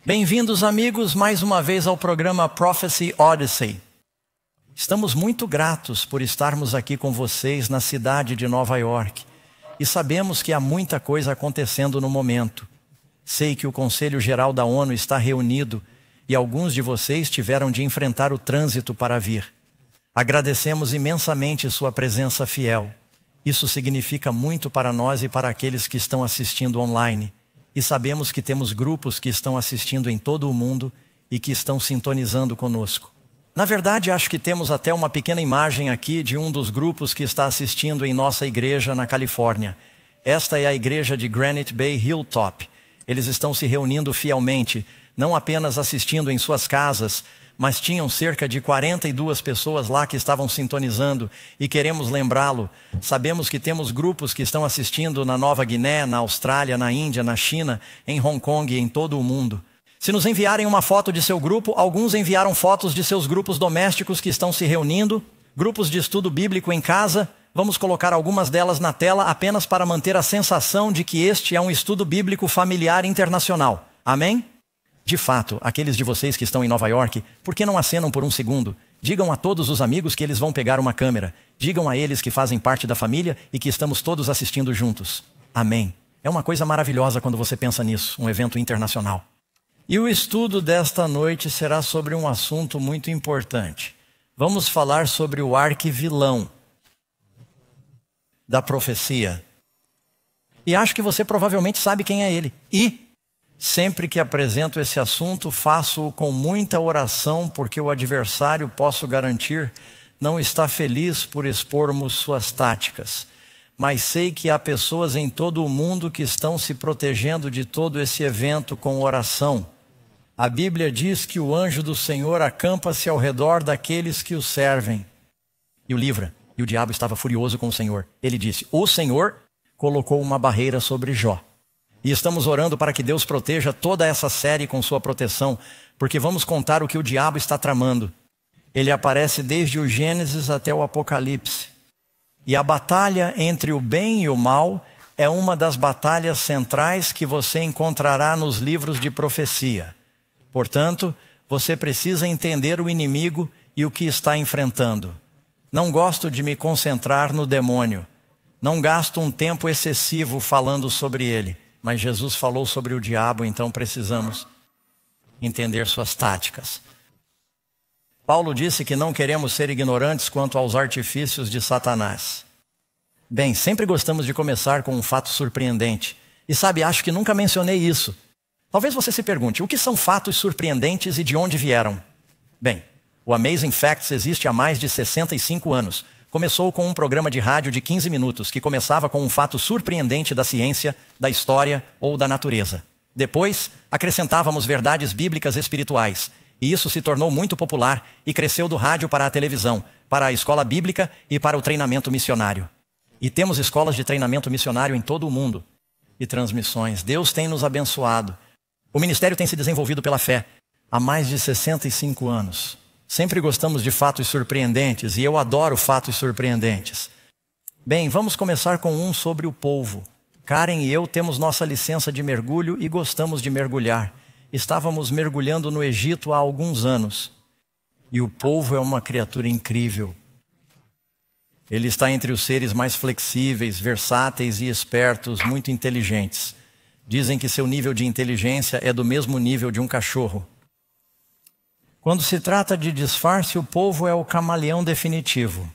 Bem-vindos, amigos, mais uma vez ao programa Prophecy Odyssey. Estamos muito gratos por estarmos aqui com vocês na cidade de Nova York. E sabemos que há muita coisa acontecendo no momento. Sei que o Conselho Geral da ONU está reunido e alguns de vocês tiveram de enfrentar o trânsito para vir. Agradecemos imensamente sua presença fiel. Isso significa muito para nós e para aqueles que estão assistindo online. E sabemos que temos grupos que estão assistindo em todo o mundo e que estão sintonizando conosco. Na verdade, acho que temos até uma pequena imagem aqui de um dos grupos que está assistindo em nossa igreja na Califórnia. Esta é a igreja de Granite Bay Hilltop. Eles estão se reunindo fielmente, não apenas assistindo em suas casas, mas tinham cerca de 42 pessoas lá que estavam sintonizando e queremos lembrá-lo. Sabemos que temos grupos que estão assistindo na Nova Guiné, na Austrália, na Índia, na China, em Hong Kong e em todo o mundo. Se nos enviarem uma foto de seu grupo, alguns enviaram fotos de seus grupos domésticos que estão se reunindo, grupos de estudo bíblico em casa. Vamos colocar algumas delas na tela apenas para manter a sensação de que este é um estudo bíblico familiar internacional. Amém? De fato, aqueles de vocês que estão em Nova York, por que não acenam por um segundo? Digam a todos os amigos que eles vão pegar uma câmera. Digam a eles que fazem parte da família e que estamos todos assistindo juntos. Amém. É uma coisa maravilhosa quando você pensa nisso, um evento internacional. E o estudo desta noite será sobre um assunto muito importante. Vamos falar sobre o arquivilão da profecia. E acho que você provavelmente sabe quem é ele. E sempre que apresento esse assunto, faço-o com muita oração, porque o adversário, posso garantir, não está feliz por expormos suas táticas. Mas sei que há pessoas em todo o mundo que estão se protegendo de todo esse evento com oração. A Bíblia diz que o anjo do Senhor acampa-se ao redor daqueles que o servem e o livra. E o diabo estava furioso com o Senhor. Ele disse: o Senhor colocou uma barreira sobre Jó. E estamos orando para que Deus proteja toda essa série com sua proteção, porque vamos contar o que o diabo está tramando. Ele aparece desde o Gênesis até o Apocalipse. E a batalha entre o bem e o mal é uma das batalhas centrais que você encontrará nos livros de profecia. Portanto, você precisa entender o inimigo e o que está enfrentando. Não gosto de me concentrar no demônio. Não gasto um tempo excessivo falando sobre ele. Mas Jesus falou sobre o diabo, então precisamos entender suas táticas. Paulo disse que não queremos ser ignorantes quanto aos artifícios de Satanás. Bem, sempre gostamos de começar com um fato surpreendente. E sabe, acho que nunca mencionei isso. Talvez você se pergunte, o que são fatos surpreendentes e de onde vieram? Bem, o Amazing Facts existe há mais de 65 anos. Começou com um programa de rádio de 15 minutos, que começava com um fato surpreendente da ciência, da história ou da natureza. Depois, acrescentávamos verdades bíblicas espirituais. E isso se tornou muito popular e cresceu do rádio para a televisão, para a escola bíblica e para o treinamento missionário. E temos escolas de treinamento missionário em todo o mundo. E transmissões. Deus tem nos abençoado. O ministério tem se desenvolvido pela fé há mais de 65 anos. Sempre gostamos de fatos surpreendentes e eu adoro fatos surpreendentes. Bem, vamos começar com um sobre o polvo. Karen e eu temos nossa licença de mergulho e gostamos de mergulhar. Estávamos mergulhando no Egito há alguns anos. E o polvo é uma criatura incrível. Ele está entre os seres mais flexíveis, versáteis e espertos, muito inteligentes. Dizem que seu nível de inteligência é do mesmo nível de um cachorro. Quando se trata de disfarce, o polvo é o camaleão definitivo.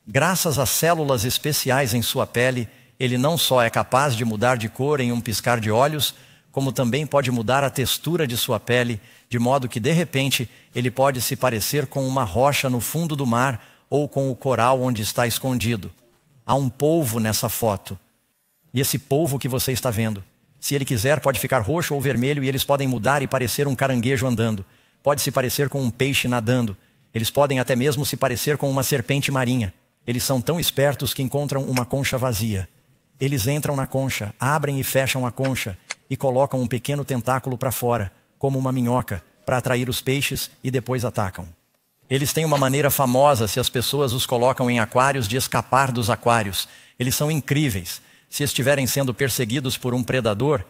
Graças às células especiais em sua pele, ele não só é capaz de mudar de cor em um piscar de olhos, como também pode mudar a textura de sua pele, de modo que, de repente, ele pode se parecer com uma rocha no fundo do mar ou com o coral onde está escondido. Há um polvo nessa foto. E esse polvo que você está vendo, se ele quiser, pode ficar roxo ou vermelho e eles podem mudar e parecer um caranguejo andando. Pode se parecer com um peixe nadando. Eles podem até mesmo se parecer com uma serpente marinha. Eles são tão espertos que encontram uma concha vazia. Eles entram na concha, abrem e fecham a concha e colocam um pequeno tentáculo para fora, como uma minhoca, para atrair os peixes e depois atacam. Eles têm uma maneira famosa, se as pessoas os colocam em aquários, de escapar dos aquários. Eles são incríveis. Se estiverem sendo perseguidos por um predador,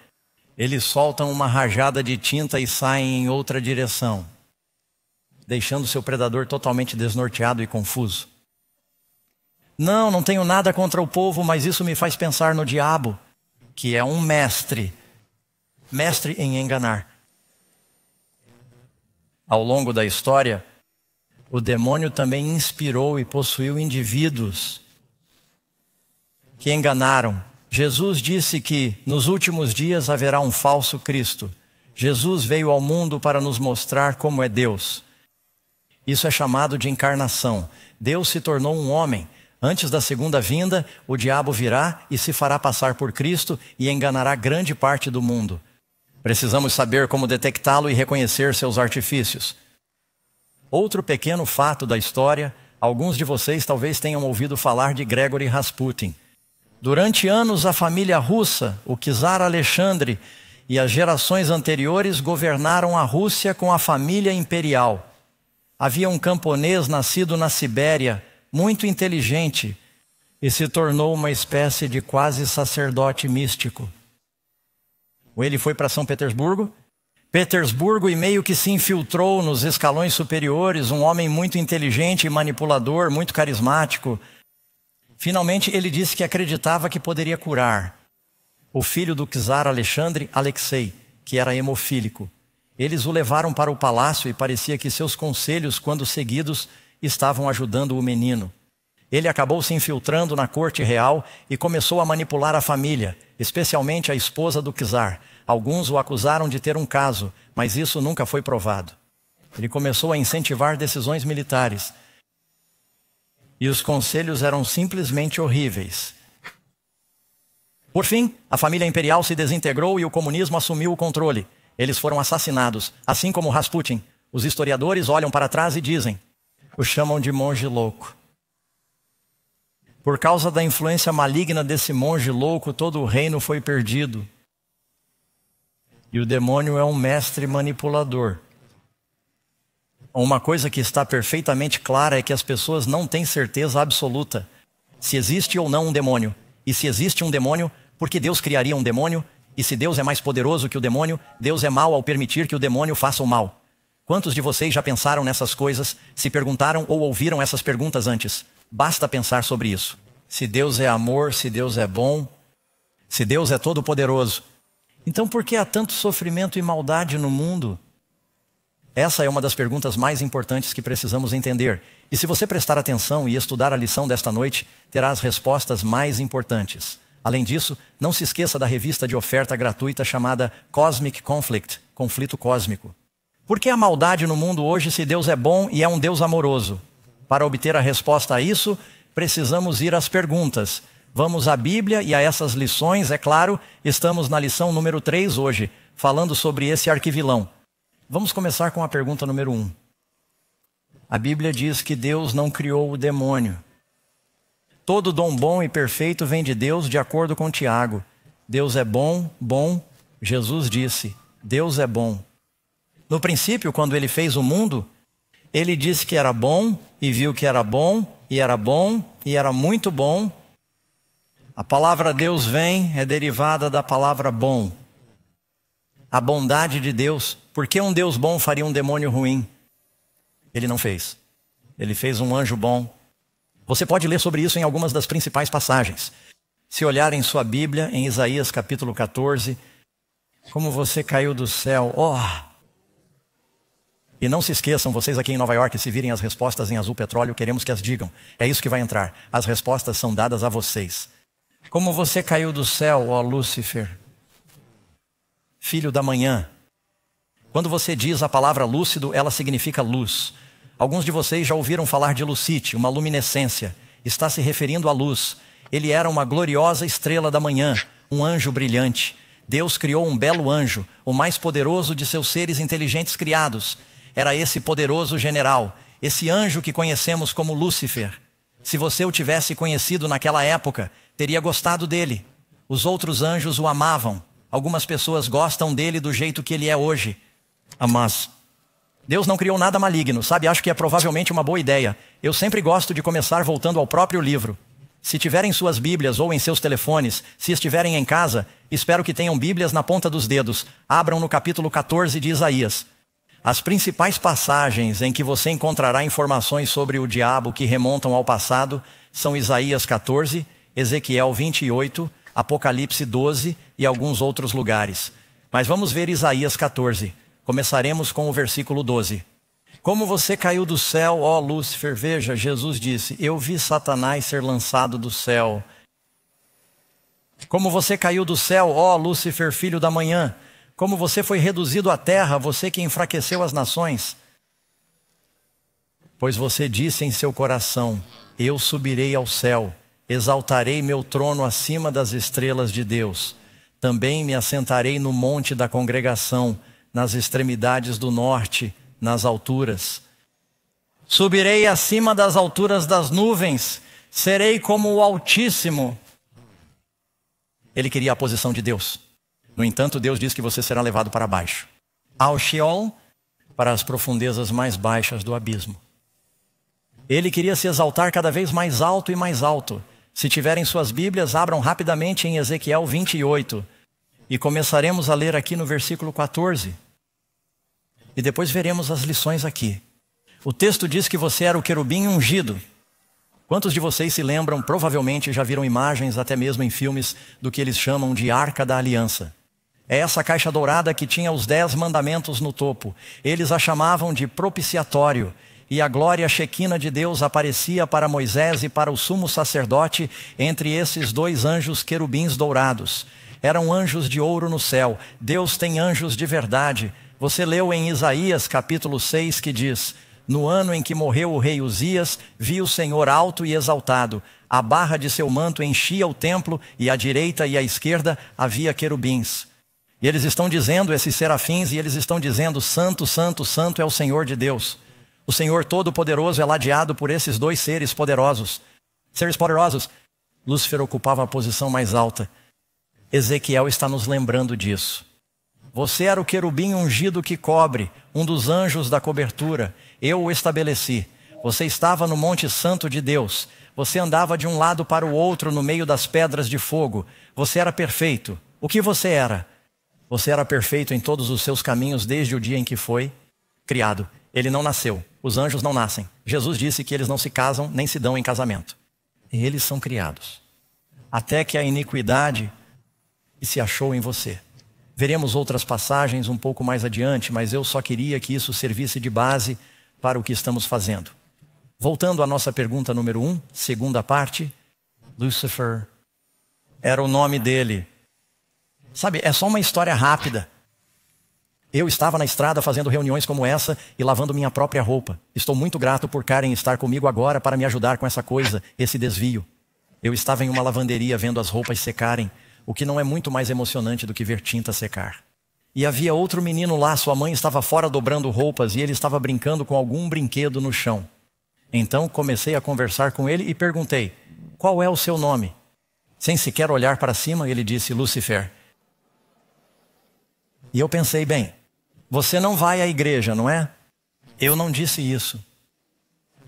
Eles soltam uma rajada de tinta e saem em outra direção, deixando seu predador totalmente desnorteado e confuso. Não tenho nada contra o povo, mas isso me faz pensar no diabo, que é um mestre em enganar. Ao longo da história, o demônio também inspirou e possuiu indivíduos que enganaram. Jesus disse que nos últimos dias haverá um falso Cristo. Jesus veio ao mundo para nos mostrar como é Deus. Isso é chamado de encarnação. Deus se tornou um homem. Antes da segunda vinda, o diabo virá e se fará passar por Cristo e enganará grande parte do mundo. Precisamos saber como detectá-lo e reconhecer seus artifícios. Outro pequeno fato da história, alguns de vocês talvez tenham ouvido falar de Grigori Rasputin. Durante anos, a família russa, o czar Alexandre e as gerações anteriores governaram a Rússia com a família imperial. Havia um camponês nascido na Sibéria, muito inteligente, e se tornou uma espécie de quase sacerdote místico. Ele foi para São Petersburgo e meio que se infiltrou nos escalões superiores, um homem muito inteligente e manipulador, muito carismático. Finalmente ele disse que acreditava que poderia curar o filho do czar Alexandre, Alexei, que era hemofílico. Eles o levaram para o palácio e parecia que seus conselhos, quando seguidos, estavam ajudando o menino. Ele acabou se infiltrando na corte real e começou a manipular a família, especialmente a esposa do czar. Alguns o acusaram de ter um caso, mas isso nunca foi provado. Ele começou a incentivar decisões militares. E os conselhos eram simplesmente horríveis. Por fim, a família imperial se desintegrou e o comunismo assumiu o controle. Eles foram assassinados, assim como Rasputin. Os historiadores olham para trás e dizem: o chamam de monge louco. Por causa da influência maligna desse monge louco, todo o reino foi perdido. E o demônio é um mestre manipulador. Uma coisa que está perfeitamente clara é que as pessoas não têm certeza absoluta se existe ou não um demônio. E se existe um demônio, por que Deus criaria um demônio? E se Deus é mais poderoso que o demônio, Deus é mau ao permitir que o demônio faça o mal. Quantos de vocês já pensaram nessas coisas, se perguntaram ou ouviram essas perguntas antes? Basta pensar sobre isso. Se Deus é amor, se Deus é bom, se Deus é todo-poderoso, então por que há tanto sofrimento e maldade no mundo? Essa é uma das perguntas mais importantes que precisamos entender. E se você prestar atenção e estudar a lição desta noite, terá as respostas mais importantes. Além disso, não se esqueça da revista de oferta gratuita chamada Cosmic Conflict, Conflito Cósmico. Por que a maldade no mundo hoje se Deus é bom e é um Deus amoroso? Para obter a resposta a isso, precisamos ir às perguntas. Vamos à Bíblia e a essas lições, é claro, estamos na lição número 3 hoje, falando sobre esse arquivilão. Vamos começar com a pergunta número 1. A Bíblia diz que Deus não criou o demônio. Todo dom bom e perfeito vem de Deus, de acordo com Tiago. Deus é bom, bom. Jesus disse, Deus é bom. No princípio, quando ele fez o mundo, ele disse que era bom e viu que era bom e era bom e era muito bom. A palavra Deus vem é derivada da palavra bom. A bondade de Deus. Por que um Deus bom faria um demônio ruim? Ele não fez. Ele fez um anjo bom. Você pode ler sobre isso em algumas das principais passagens. Se olhar em sua Bíblia, em Isaías capítulo 14, como você caiu do céu, E não se esqueçam, vocês aqui em Nova York, se virem as respostas em azul petróleo, queremos que as digam. É isso que vai entrar. As respostas são dadas a vocês. Como você caiu do céu, ó Lúcifer, filho da manhã. Quando você diz a palavra lúcido, ela significa luz. Alguns de vocês já ouviram falar de Lucite, uma luminescência. Está se referindo à luz. Ele era uma gloriosa estrela da manhã, um anjo brilhante. Deus criou um belo anjo, o mais poderoso de seus seres inteligentes criados. Era esse poderoso general, esse anjo que conhecemos como Lúcifer. Se você o tivesse conhecido naquela época, teria gostado dele. Os outros anjos o amavam. Algumas pessoas gostam dele do jeito que ele é hoje. Mas Deus não criou nada maligno, sabe? Acho que é provavelmente uma boa ideia. Eu sempre gosto de começar voltando ao próprio livro. Se tiverem suas Bíblias ou em seus telefones, se estiverem em casa, espero que tenham Bíblias na ponta dos dedos. Abram no capítulo 14 de Isaías. As principais passagens em que você encontrará informações sobre o diabo que remontam ao passado são Isaías 14, Ezequiel 28, Apocalipse 12 e alguns outros lugares. Mas vamos ver Isaías 14. Começaremos com o versículo 12. Como você caiu do céu, ó Lúcifer, veja, Jesus disse, eu vi Satanás ser lançado do céu. Como você caiu do céu, ó Lúcifer, filho da manhã. Como você foi reduzido à terra, você que enfraqueceu as nações. Pois você disse em seu coração, eu subirei ao céu, exaltarei meu trono acima das estrelas de Deus. Também me assentarei no monte da congregação, nas extremidades do norte, nas alturas. Subirei acima das alturas das nuvens, serei como o Altíssimo. Ele queria a posição de Deus. No entanto, Deus diz que você será levado para baixo, ao Sheol, para as profundezas mais baixas do abismo. Ele queria se exaltar cada vez mais alto e mais alto. Se tiverem suas Bíblias, abram rapidamente em Ezequiel 28. E começaremos a ler aqui no versículo 14. E depois veremos as lições aqui. O texto diz que você era o querubim ungido. Quantos de vocês se lembram, provavelmente já viram imagens, até mesmo em filmes, do que eles chamam de Arca da Aliança? É essa caixa dourada que tinha os 10 mandamentos no topo. Eles a chamavam de propiciatório. E a glória chequina de Deus aparecia para Moisés e para o sumo sacerdote entre esses 2 anjos querubins dourados. Eram anjos de ouro no céu. Deus tem anjos de verdade. Você leu em Isaías capítulo 6 que diz, no ano em que morreu o rei Uzias, vi o Senhor alto e exaltado. A barra de seu manto enchia o templo e à direita e à esquerda havia querubins. E eles estão dizendo, esses serafins, e eles estão dizendo, santo, santo, santo é o Senhor de Deus. O Senhor Todo-Poderoso é ladeado por esses 2 seres poderosos. Seres poderosos. Lúcifer ocupava a posição mais alta. Ezequiel está nos lembrando disso. Você era o querubim ungido que cobre, um dos anjos da cobertura. Eu o estabeleci. Você estava no Monte Santo de Deus. Você andava de um lado para o outro no meio das pedras de fogo. Você era perfeito. O que você era? Você era perfeito em todos os seus caminhos desde o dia em que foi criado. Ele não nasceu. Os anjos não nascem. Jesus disse que eles não se casam nem se dão em casamento. Eles são criados. Até que a iniquidade se achou em você. Veremos outras passagens um pouco mais adiante, mas eu só queria que isso servisse de base para o que estamos fazendo. Voltando à nossa pergunta número 1, segunda parte, Lúcifer era o nome dele. Sabe, é só uma história rápida. Eu estava na estrada fazendo reuniões como essa e lavando minha própria roupa. Estou muito grato por Karen estar comigo agora para me ajudar com essa coisa, esse desvio. Eu estava em uma lavanderia vendo as roupas secarem, o que não é muito mais emocionante do que ver tinta secar. E havia outro menino lá, sua mãe estava fora dobrando roupas e ele estava brincando com algum brinquedo no chão. Então comecei a conversar com ele e perguntei, qual é o seu nome? Sem sequer olhar para cima, ele disse, Lúcifer. E eu pensei, bem, você não vai à igreja, não é? Eu não disse isso.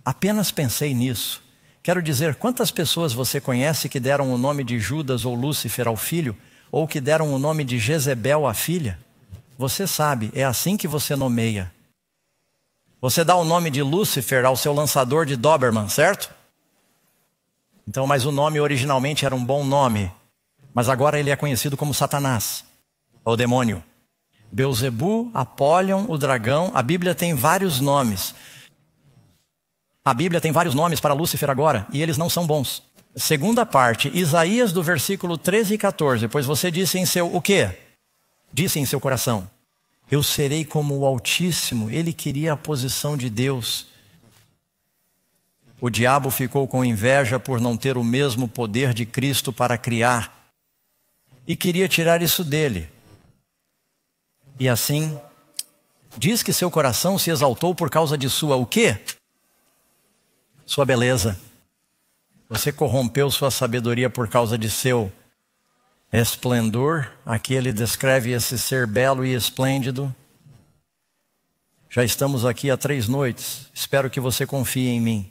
Apenas pensei nisso. Quero dizer, quantas pessoas você conhece que deram o nome de Judas ou Lúcifer ao filho, ou que deram o nome de Jezebel à filha? Você sabe, é assim que você nomeia. Você dá o nome de Lúcifer ao seu lançador de Doberman, certo? Então, mas o nome originalmente era um bom nome, mas agora ele é conhecido como Satanás, ou demônio. Beelzebu, Apollyon, o dragão, a Bíblia tem vários nomes. A Bíblia tem vários nomes para Lúcifer agora, e eles não são bons. Segunda parte, Isaías do versículo 13 e 14, pois você disse em seu, o quê? Disse em seu coração, eu serei como o Altíssimo. Ele queria a posição de Deus. O diabo ficou com inveja por não ter o mesmo poder de Cristo para criar, e queria tirar isso dele. E assim, diz que seu coração se exaltou por causa de sua, o quê? Sua beleza. Você corrompeu sua sabedoria por causa de seu esplendor. Aqui ele descreve esse ser belo e esplêndido. Já estamos aqui há 3 noites. Espero que você confie em mim.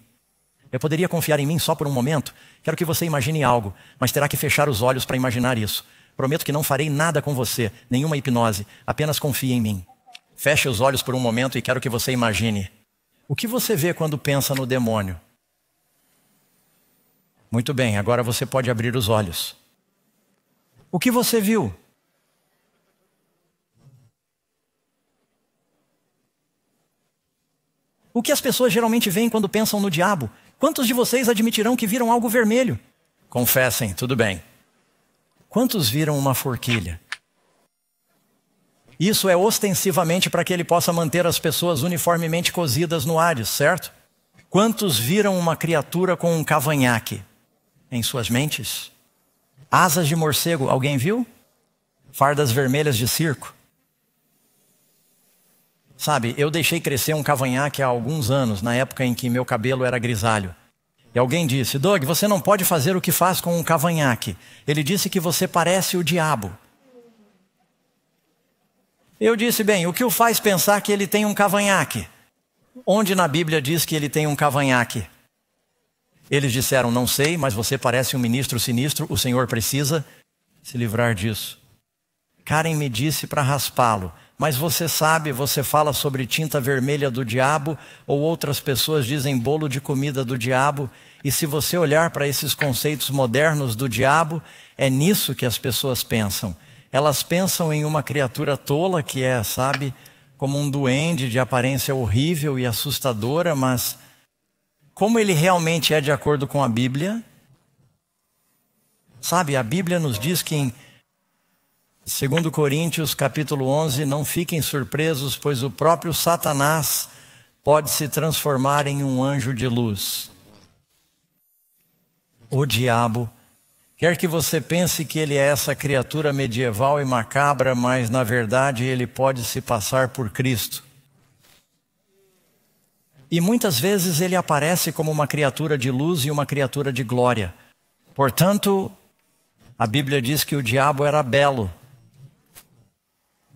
Eu poderia confiar em mim só por um momento? Quero que você imagine algo, mas terá que fechar os olhos para imaginar isso. Prometo que não farei nada com você, nenhuma hipnose, apenas confie em mim. Feche os olhos por um momento e quero que você imagine. O que você vê quando pensa no demônio? Muito bem, agora você pode abrir os olhos. O que você viu? O que as pessoas geralmente veem quando pensam no diabo? Quantos de vocês admitirão que viram algo vermelho? Confessem, tudo bem. Quantos viram uma forquilha? Isso é ostensivamente para que ele possa manter as pessoas uniformemente cozidas no Hades, certo? Quantos viram uma criatura com um cavanhaque em suas mentes? Asas de morcego, alguém viu? Fardas vermelhas de circo? Sabe, eu deixei crescer um cavanhaque há alguns anos, na época em que meu cabelo era grisalho. E alguém disse, Doug, você não pode fazer o que faz com um cavanhaque. Ele disse que você parece o diabo. Eu disse, bem, o que o faz pensar que ele tem um cavanhaque? Onde na Bíblia diz que ele tem um cavanhaque? Eles disseram, não sei, mas você parece um ministro sinistro, o Senhor precisa se livrar disso. Karen me disse para raspá-lo. Mas você sabe, você fala sobre tinta vermelha do diabo, ou outras pessoas dizem bolo de comida do diabo, e se você olhar para esses conceitos modernos do diabo, é nisso que as pessoas pensam. Elas pensam em uma criatura tola que é, sabe, como um duende de aparência horrível e assustadora, mas como ele realmente é de acordo com a Bíblia? Sabe, a Bíblia nos diz que em 2 Coríntios, capítulo 11, não fiquem surpresos, pois o próprio Satanás pode se transformar em um anjo de luz. O diabo quer que você pense que ele é essa criatura medieval e macabra, mas na verdade ele pode se passar por Cristo. E muitas vezes ele aparece como uma criatura de luz e uma criatura de glória. Portanto, a Bíblia diz que o diabo era belo.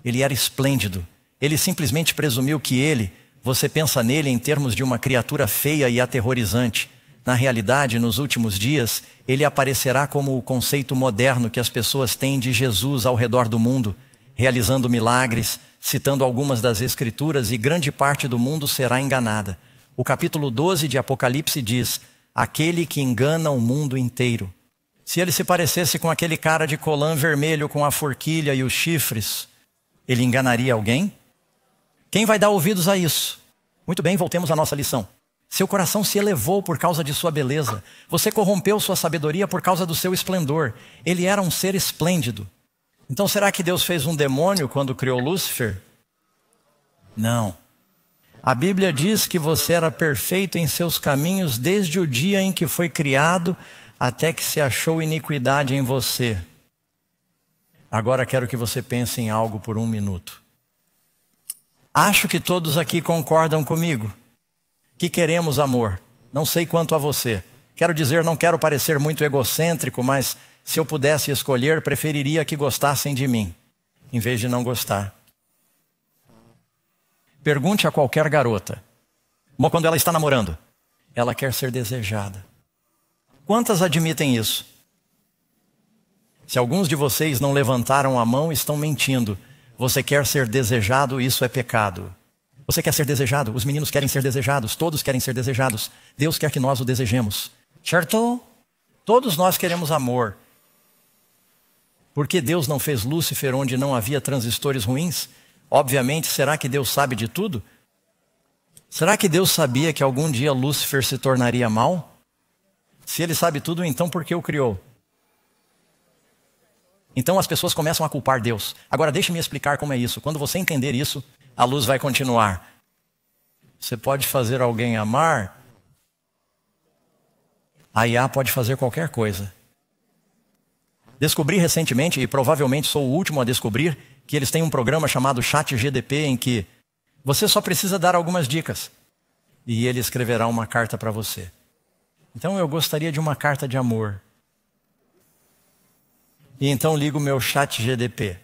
Ele era esplêndido. Ele simplesmente presumiu que você pensa nele em termos de uma criatura feia e aterrorizante. Na realidade, nos últimos dias, ele aparecerá como o conceito moderno que as pessoas têm de Jesus ao redor do mundo, realizando milagres, citando algumas das Escrituras, e grande parte do mundo será enganada. O capítulo 12 de Apocalipse diz, aquele que engana o mundo inteiro. Se ele se parecesse com aquele cara de colã vermelho com a forquilha e os chifres, ele enganaria alguém? Quem vai dar ouvidos a isso? Muito bem, voltemos à nossa lição. Seu coração se elevou por causa de sua beleza. Você corrompeu sua sabedoria por causa do seu esplendor. Ele era um ser esplêndido. Então será que Deus fez um demônio quando criou Lúcifer? Não. A Bíblia diz que você era perfeito em seus caminhos desde o dia em que foi criado até que se achou iniquidade em você. Agora quero que você pense em algo por um minuto. Acho que todos aqui concordam comigo que queremos amor. Não sei quanto a você. Quero dizer, não quero parecer muito egocêntrico, mas se eu pudesse escolher, preferiria que gostassem de mim, em vez de não gostar. Pergunte a qualquer garota, quando ela está namorando, ela quer ser desejada. Quantas admitem isso? Se alguns de vocês não levantaram a mão, estão mentindo. Você quer ser desejado, isso é pecado. Você quer ser desejado? Os meninos querem ser desejados, todos querem ser desejados. Deus quer que nós o desejemos. Certo? Todos nós queremos amor. Por que Deus não fez Lúcifer onde não havia transistores ruins? Obviamente, será que Deus sabe de tudo? Será que Deus sabia que algum dia Lúcifer se tornaria mal? Se ele sabe tudo, então por que o criou? Então as pessoas começam a culpar Deus. Agora deixe-me explicar como é isso. Quando você entender isso, a luz vai continuar. Você pode fazer alguém amar. A IA pode fazer qualquer coisa. Descobri recentemente, e provavelmente sou o último a descobrir, que eles têm um programa chamado ChatGPT em que você só precisa dar algumas dicas e ele escreverá uma carta para você. Então eu gostaria de uma carta de amor. E então ligo o meu ChatGPT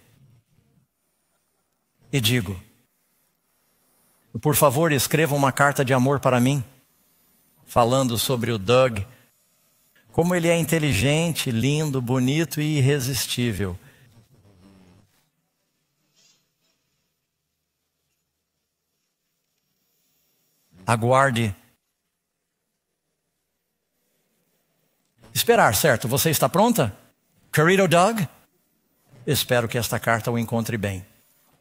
e digo, por favor, escreva uma carta de amor para mim. falando sobre o Doug, como ele é inteligente, lindo, bonito e irresistível. Aguarde. Esperar, certo? Você está pronta? Querido Doug? Espero que esta carta o encontre bem.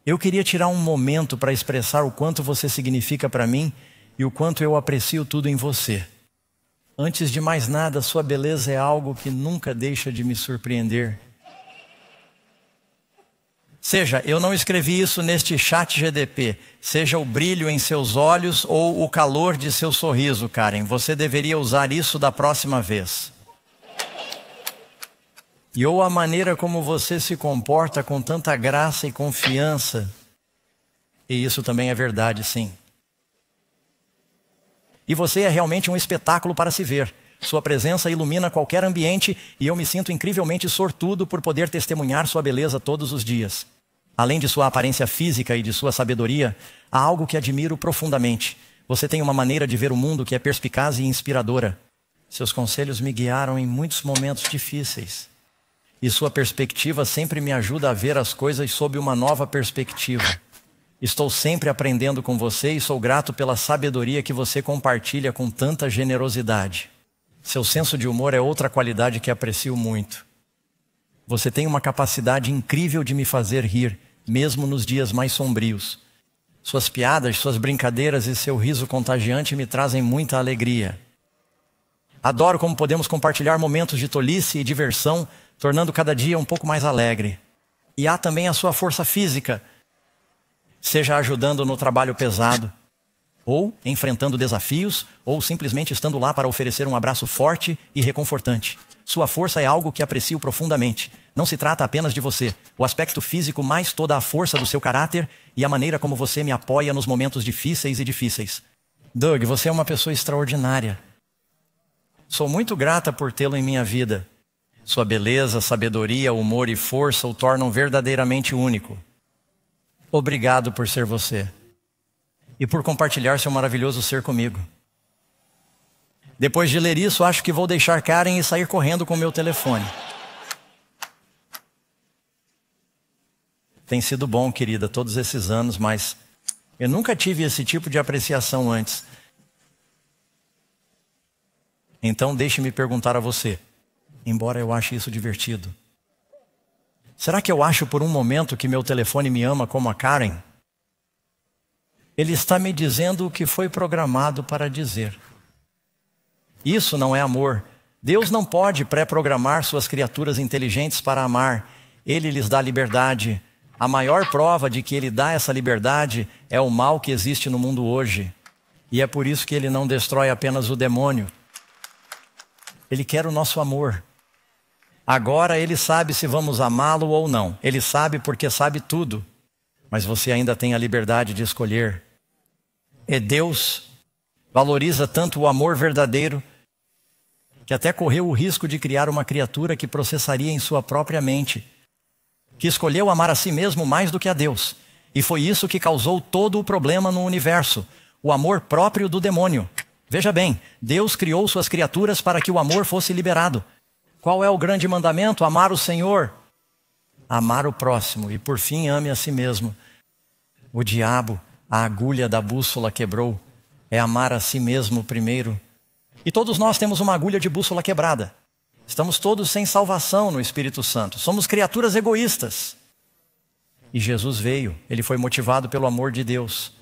Eu queria tirar um momento para expressar o quanto você significa para mim e o quanto eu aprecio tudo em você. Antes de mais nada, sua beleza é algo que nunca deixa de me surpreender. Seja, eu não escrevi isso neste chat GDP. Seja o brilho em seus olhos ou o calor de seu sorriso, Karen. Você deveria usar isso da próxima vez. E ou a maneira como você se comporta com tanta graça e confiança. E isso também é verdade, sim. E você é realmente um espetáculo para se ver. Sua presença ilumina qualquer ambiente e eu me sinto incrivelmente sortudo por poder testemunhar sua beleza todos os dias. Além de sua aparência física e de sua sabedoria, há algo que admiro profundamente. Você tem uma maneira de ver o mundo que é perspicaz e inspiradora. Seus conselhos me guiaram em muitos momentos difíceis. E sua perspectiva sempre me ajuda a ver as coisas sob uma nova perspectiva. Estou sempre aprendendo com você e sou grato pela sabedoria que você compartilha com tanta generosidade. Seu senso de humor é outra qualidade que aprecio muito. Você tem uma capacidade incrível de me fazer rir, mesmo nos dias mais sombrios. Suas piadas, suas brincadeiras e seu riso contagiante me trazem muita alegria. Adoro como podemos compartilhar momentos de tolice e diversão, tornando cada dia um pouco mais alegre. E há também a sua força física, seja ajudando no trabalho pesado, ou enfrentando desafios, ou simplesmente estando lá para oferecer um abraço forte e reconfortante. Sua força é algo que aprecio profundamente. Não se trata apenas de você, o aspecto físico, mais toda a força do seu caráter e a maneira como você me apoia nos momentos difíceis e difíceis. Doug, você é uma pessoa extraordinária. Sou muito grata por tê-lo em minha vida. Sua beleza, sabedoria, humor e força o tornam verdadeiramente único. Obrigado por ser você. E por compartilhar seu maravilhoso ser comigo. Depois de ler isso, acho que vou deixar Karen e sair correndo com meu telefone. Tem sido bom, querida, todos esses anos, mas eu nunca tive esse tipo de apreciação antes. Então deixe-me perguntar a você, embora eu ache isso divertido. Será que eu acho por um momento que meu telefone me ama como a Karen? Ele está me dizendo o que foi programado para dizer. Isso não é amor. Deus não pode pré-programar suas criaturas inteligentes para amar. Ele lhes dá liberdade. A maior prova de que Ele dá essa liberdade é o mal que existe no mundo hoje. E é por isso que Ele não destrói apenas o demônio. Ele quer o nosso amor. Agora Ele sabe se vamos amá-lo ou não. Ele sabe porque sabe tudo. Mas você ainda tem a liberdade de escolher. E Deus valoriza tanto o amor verdadeiro que até correu o risco de criar uma criatura que processaria em sua própria mente, que escolheu amar a si mesmo mais do que a Deus. E foi isso que causou todo o problema no universo, o amor próprio do demônio. Veja bem, Deus criou suas criaturas para que o amor fosse liberado. Qual é o grande mandamento? Amar o Senhor, amar o próximo e por fim ame a si mesmo. O diabo, a agulha da bússola quebrou, é amar a si mesmo primeiro. E todos nós temos uma agulha de bússola quebrada. Estamos todos sem salvação no Espírito Santo. Somos criaturas egoístas. E Jesus veio, Ele foi motivado pelo amor de Deus.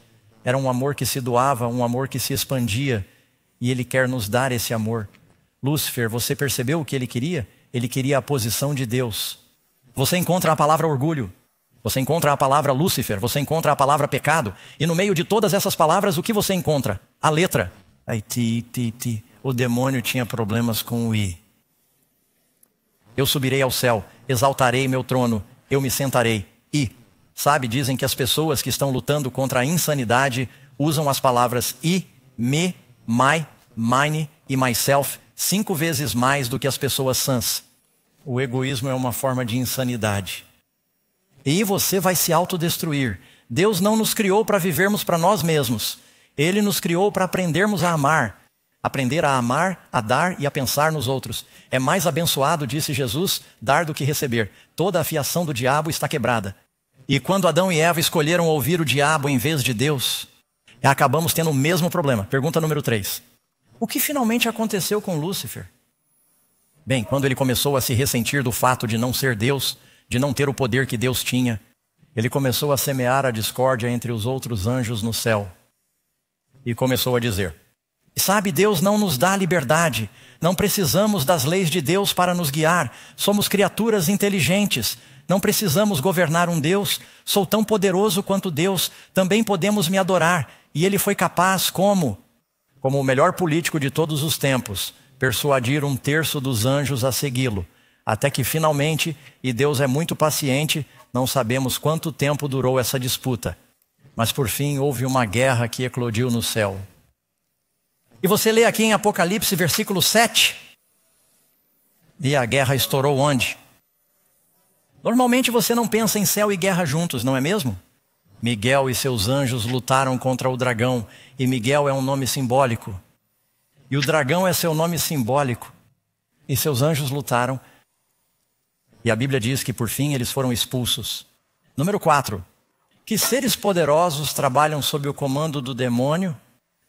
Era um amor que se doava, um amor que se expandia. E Ele quer nos dar esse amor. Lúcifer, você percebeu o que ele queria? Ele queria a posição de Deus. Você encontra a palavra orgulho. Você encontra a palavra Lúcifer. Você encontra a palavra pecado. E no meio de todas essas palavras, o que você encontra? A letra. Ti. O demônio tinha problemas com o I. Eu subirei ao céu, exaltarei meu trono, eu me sentarei. E, sabe, dizem que as pessoas que estão lutando contra a insanidade usam as palavras I, me, my, mine e myself 5 vezes mais do que as pessoas sãs. O egoísmo é uma forma de insanidade. E você vai se autodestruir. Deus não nos criou para vivermos para nós mesmos. Ele nos criou para aprendermos a amar. aprender a amar, a dar e a pensar nos outros. É mais abençoado, disse Jesus, dar do que receber. Toda a fiação do diabo está quebrada. E quando Adão e Eva escolheram ouvir o diabo em vez de Deus, acabamos tendo o mesmo problema. Pergunta número 3. O que finalmente aconteceu com Lúcifer? Bem, quando ele começou a se ressentir do fato de não ser Deus, de não ter o poder que Deus tinha, ele começou a semear a discórdia entre os outros anjos no céu. E começou a dizer: sabe, Deus não nos dá liberdade. Não precisamos das leis de Deus para nos guiar. Somos criaturas inteligentes. Não precisamos governar um Deus. Sou tão poderoso quanto Deus. Também podemos me adorar. E ele foi capaz, como o melhor político de todos os tempos, persuadir 1/3 dos anjos a segui-lo. Até que finalmente, e Deus é muito paciente, não sabemos quanto tempo durou essa disputa. Mas por fim houve uma guerra que eclodiu no céu. E você lê aqui em Apocalipse, versículo 7. E a guerra estourou onde? Normalmente você não pensa em céu e guerra juntos, não é mesmo? Miguel e seus anjos lutaram contra o dragão. E Miguel é um nome simbólico. E o dragão é seu nome simbólico. E seus anjos lutaram. E a Bíblia diz que por fim eles foram expulsos. Número 4. Que seres poderosos trabalham sob o comando do demônio?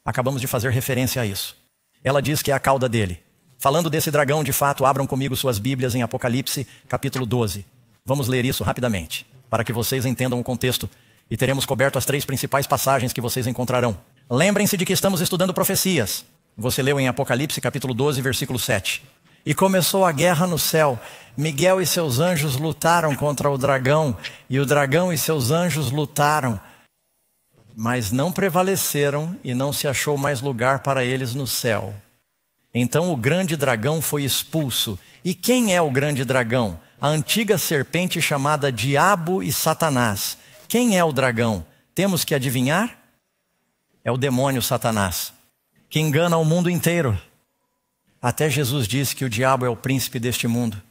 Acabamos de fazer referência a isso. Ela diz que é a cauda dele. Falando desse dragão, de fato, abram comigo suas Bíblias em Apocalipse, capítulo 12. Vamos ler isso rapidamente, para que vocês entendam o contexto. E teremos coberto as 3 principais passagens que vocês encontrarão. Lembrem-se de que estamos estudando profecias. Você leu em Apocalipse, capítulo 12, versículo 7. E começou a guerra no céu. Miguel e seus anjos lutaram contra o dragão. E o dragão e seus anjos lutaram. Mas não prevaleceram e não se achou mais lugar para eles no céu. Então o grande dragão foi expulso. E quem é o grande dragão? A antiga serpente chamada Diabo e Satanás. Quem é o dragão? Temos que adivinhar? É o demônio Satanás, que engana o mundo inteiro. Até Jesus disse que o diabo é o príncipe deste mundo.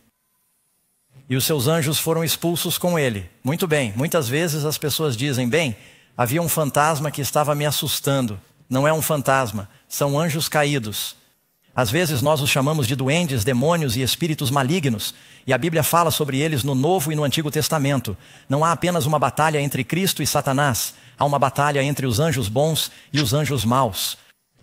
E os seus anjos foram expulsos com ele. Muito bem, muitas vezes as pessoas dizem: bem, havia um fantasma que estava me assustando. Não é um fantasma, são anjos caídos. Às vezes nós os chamamos de duendes, demônios e espíritos malignos. E a Bíblia fala sobre eles no Novo e no Antigo Testamento. Não há apenas uma batalha entre Cristo e Satanás. Há uma batalha entre os anjos bons e os anjos maus.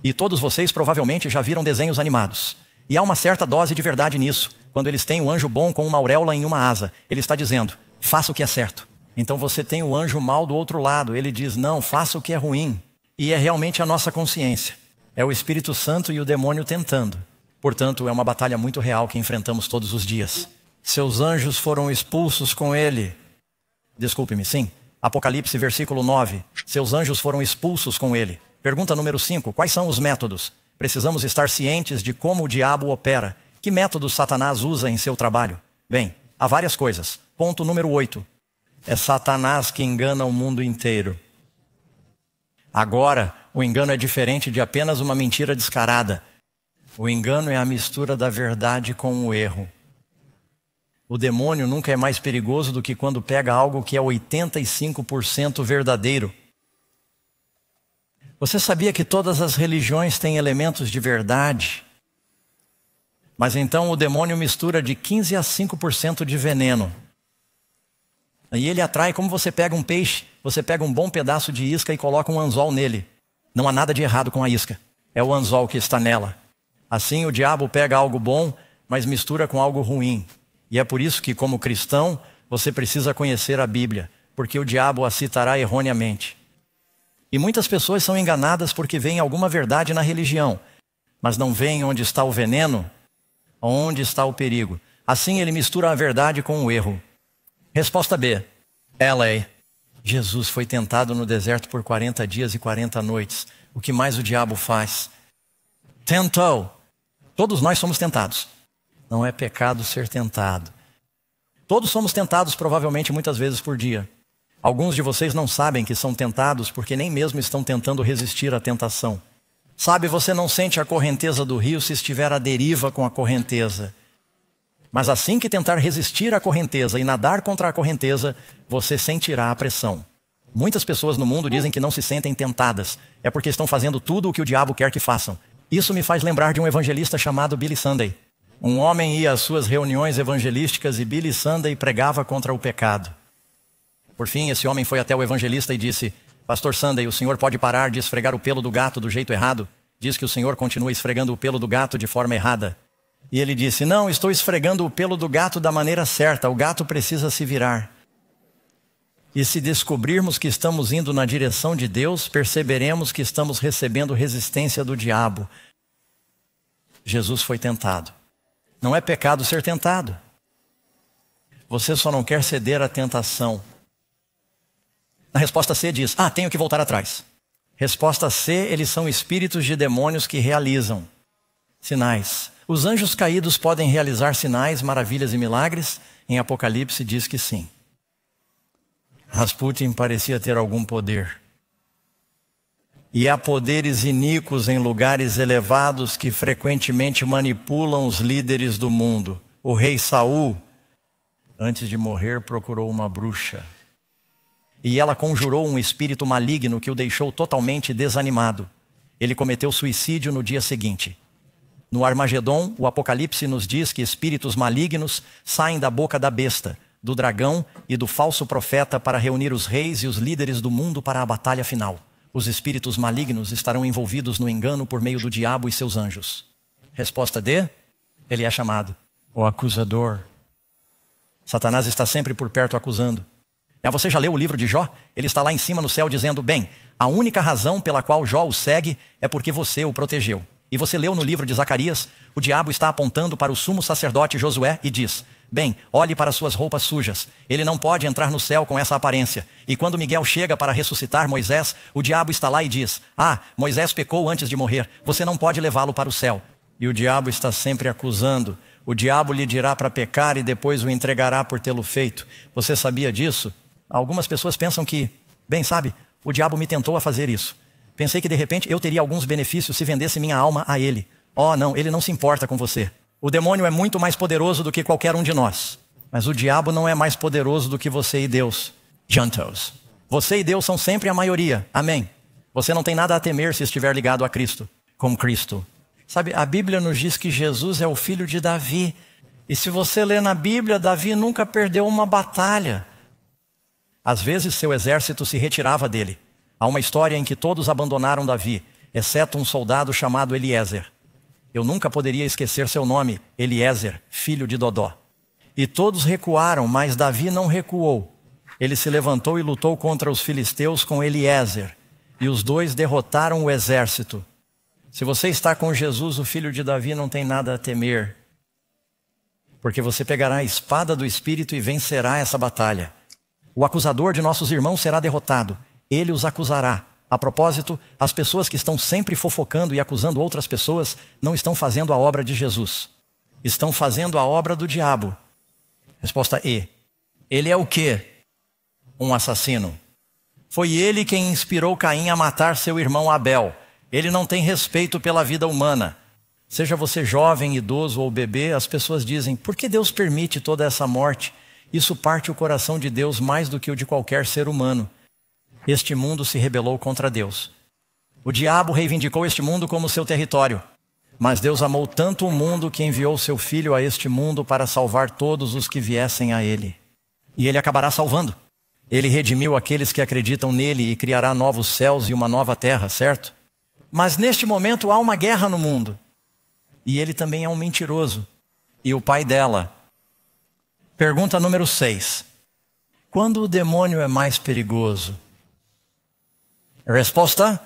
E todos vocês provavelmente já viram desenhos animados. E há uma certa dose de verdade nisso. Quando eles têm o anjo bom com uma auréola em uma asa, ele está dizendo: faça o que é certo. Então você tem o anjo mau do outro lado. Ele diz: não, faça o que é ruim. E é realmente a nossa consciência. É o Espírito Santo e o demônio tentando. Portanto, é uma batalha muito real que enfrentamos todos os dias. Seus anjos foram expulsos com ele. Desculpe-me, sim. Apocalipse, versículo 9. Seus anjos foram expulsos com ele. Pergunta número 5. Quais são os métodos? Precisamos estar cientes de como o diabo opera. Que métodos Satanás usa em seu trabalho? Bem, há várias coisas. Ponto número 8. É Satanás que engana o mundo inteiro. Agora, o engano é diferente de apenas uma mentira descarada. O engano é a mistura da verdade com o erro. O demônio nunca é mais perigoso do que quando pega algo que é 85% verdadeiro. Você sabia que todas as religiões têm elementos de verdade? Mas então o demônio mistura de 15% a 5% de veneno. E ele atrai, como você pega um peixe, você pega um bom pedaço de isca e coloca um anzol nele. Não há nada de errado com a isca. É o anzol que está nela. Assim o diabo pega algo bom, mas mistura com algo ruim. E é por isso que, como cristão, você precisa conhecer a Bíblia, porque o diabo a citará erroneamente. E muitas pessoas são enganadas porque veem alguma verdade na religião, mas não veem onde está o veneno, onde está o perigo. Assim ele mistura a verdade com o erro. Resposta B. LA. Jesus foi tentado no deserto por 40 dias e 40 noites. O que mais o diabo faz? Tentou. Todos nós somos tentados. Não é pecado ser tentado. Todos somos tentados provavelmente muitas vezes por dia. Alguns de vocês não sabem que são tentados porque nem mesmo estão tentando resistir à tentação. Sabe, você não sente a correnteza do rio se estiver à deriva com a correnteza. Mas assim que tentar resistir à correnteza e nadar contra a correnteza, você sentirá a pressão. Muitas pessoas no mundo dizem que não se sentem tentadas. É porque estão fazendo tudo o que o diabo quer que façam. Isso me faz lembrar de um evangelista chamado Billy Sunday. Um homem ia às suas reuniões evangelísticas e Billy Sunday pregava contra o pecado. Por fim, esse homem foi até o evangelista e disse: Pastor Sunday, o senhor pode parar de esfregar o pelo do gato do jeito errado? Diz que o senhor continua esfregando o pelo do gato de forma errada. E ele disse: não, estou esfregando o pelo do gato da maneira certa. O gato precisa se virar. E se descobrirmos que estamos indo na direção de Deus, perceberemos que estamos recebendo resistência do diabo. Jesus foi tentado. Não é pecado ser tentado. Você só não quer ceder à tentação. Na resposta C diz: tenho que voltar atrás. Resposta C, eles são espíritos de demônios que realizam sinais. Os anjos caídos podem realizar sinais, maravilhas e milagres? Em Apocalipse diz que sim. Rasputin parecia ter algum poder. E há poderes iníquos em lugares elevados que frequentemente manipulam os líderes do mundo. O rei Saul, antes de morrer, procurou uma bruxa. E ela conjurou um espírito maligno que o deixou totalmente desanimado. Ele cometeu suicídio no dia seguinte. No Armagedon, o Apocalipse nos diz que espíritos malignos saem da boca da besta, do dragão e do falso profeta para reunir os reis e os líderes do mundo para a batalha final. Os espíritos malignos estarão envolvidos no engano por meio do diabo e seus anjos. Resposta D, ele é chamado o acusador. Satanás está sempre por perto acusando. Você já leu o livro de Jó? Ele está lá em cima no céu dizendo: bem, a única razão pela qual Jó o segue é porque você o protegeu. E você leu no livro de Zacarias, o diabo está apontando para o sumo sacerdote Josué e diz: bem, olhe para suas roupas sujas. Ele não pode entrar no céu com essa aparência. E quando Miguel chega para ressuscitar Moisés, o diabo está lá e diz: Moisés pecou antes de morrer. Você não pode levá-lo para o céu. E o diabo está sempre acusando. O diabo lhe dirá para pecar e depois o entregará por tê-lo feito. Você sabia disso? Algumas pessoas pensam que, bem, sabe, o diabo me tentou a fazer isso. Pensei que de repente eu teria alguns benefícios se vendesse minha alma a ele. Não, ele não se importa com você. O demônio é muito mais poderoso do que qualquer um de nós. Mas o diabo não é mais poderoso do que você e Deus. Gentiles. Você e Deus são sempre a maioria. Amém. Você não tem nada a temer se estiver ligado a Cristo. Com Cristo. Sabe, a Bíblia nos diz que Jesus é o filho de Davi. E se você ler na Bíblia, Davi nunca perdeu uma batalha. Às vezes seu exército se retirava dele. Há uma história em que todos abandonaram Davi, exceto um soldado chamado Eliezer. Eu nunca poderia esquecer seu nome, Eliezer, filho de Dodó. E todos recuaram, mas Davi não recuou. Ele se levantou e lutou contra os filisteus com Eliezer. E os dois derrotaram o exército. Se você está com Jesus, o filho de Davi, não tem nada a temer. Porque você pegará a espada do Espírito e vencerá essa batalha. O acusador de nossos irmãos será derrotado. Ele os acusará. A propósito, as pessoas que estão sempre fofocando e acusando outras pessoas não estão fazendo a obra de Jesus. Estão fazendo a obra do diabo. Resposta E. Ele é o quê? Um assassino. Foi ele quem inspirou Caim a matar seu irmão Abel. Ele não tem respeito pela vida humana. Seja você jovem, idoso ou bebê, as pessoas dizem: por que Deus permite toda essa morte? Isso parte o coração de Deus mais do que o de qualquer ser humano. Este mundo se rebelou contra Deus. O diabo reivindicou este mundo como seu território. Mas Deus amou tanto o mundo que enviou seu Filho a este mundo para salvar todos os que viessem a ele. E ele acabará salvando. Ele redimiu aqueles que acreditam nele e criará novos céus e uma nova terra, certo? Mas neste momento há uma guerra no mundo. E ele também é um mentiroso. E o pai dela. Pergunta número 6. Quando o demônio é mais perigoso? Resposta?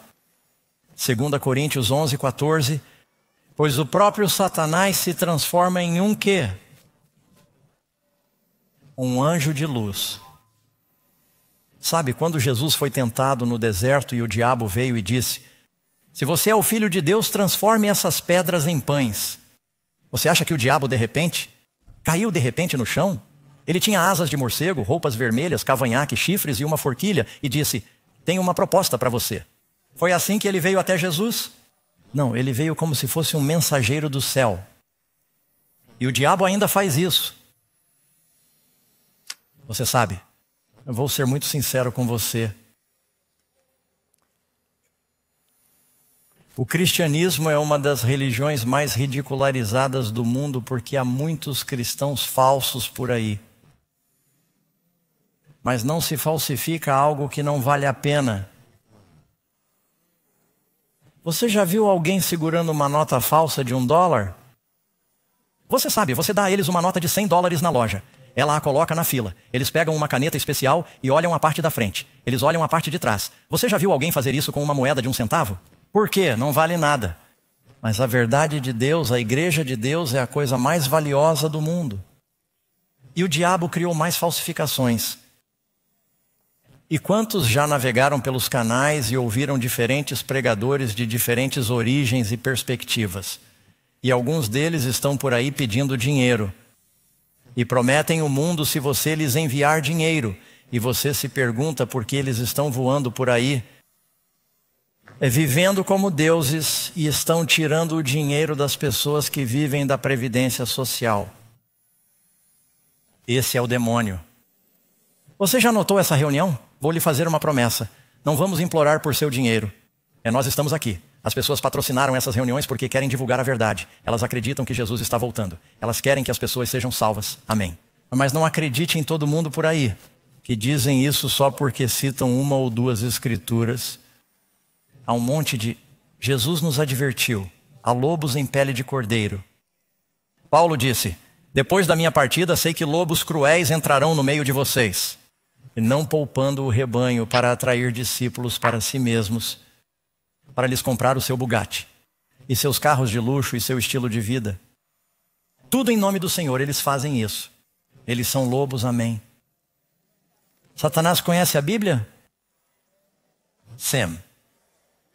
2 Coríntios 11:14. Pois o próprio Satanás se transforma em um quê? Um anjo de luz. Sabe, quando Jesus foi tentado no deserto e o diabo veio e disse: se você é o Filho de Deus, transforme essas pedras em pães. Você acha que o diabo de repente caiu de repente no chão? Ele tinha asas de morcego, roupas vermelhas, cavanhaque, chifres e uma forquilha e disse: tenho uma proposta para você. Foi assim que ele veio até Jesus? Não, ele veio como se fosse um mensageiro do céu. E o diabo ainda faz isso. Você sabe, eu vou ser muito sincero com você. O cristianismo é uma das religiões mais ridicularizadas do mundo porque há muitos cristãos falsos por aí. Mas não se falsifica algo que não vale a pena. Você já viu alguém segurando uma nota falsa de $1? Você sabe, você dá a eles uma nota de $100 na loja. Ela a coloca na fila. Eles pegam uma caneta especial e olham a parte da frente. Eles olham a parte de trás. Você já viu alguém fazer isso com uma moeda de 1 centavo? Por quê? Não vale nada. Mas a verdade de Deus, a igreja de Deus é a coisa mais valiosa do mundo. E o diabo criou mais falsificações. E quantos já navegaram pelos canais e ouviram diferentes pregadores de diferentes origens e perspectivas? E alguns deles estão por aí pedindo dinheiro. E prometem o mundo se você lhes enviar dinheiro. E você se pergunta por que eles estão voando por aí, vivendo como deuses e estão tirando o dinheiro das pessoas que vivem da previdência social. Esse é o demônio. Você já notou essa reunião? Vou lhe fazer uma promessa. Não vamos implorar por seu dinheiro. Nós estamos aqui. As pessoas patrocinaram essas reuniões porque querem divulgar a verdade. Elas acreditam que Jesus está voltando. Elas querem que as pessoas sejam salvas. Amém. Mas não acredite em todo mundo por aí, que dizem isso só porque citam uma ou duas escrituras. Há um monte de... Jesus nos advertiu. Há lobos em pele de cordeiro. Paulo disse: depois da minha partida, sei que lobos cruéis entrarão no meio de vocês, e não poupando o rebanho para atrair discípulos para si mesmos, para lhes comprar o seu Bugatti, e seus carros de luxo e seu estilo de vida. Tudo em nome do Senhor, eles fazem isso. Eles são lobos, amém. Satanás conhece a Bíblia? Sam.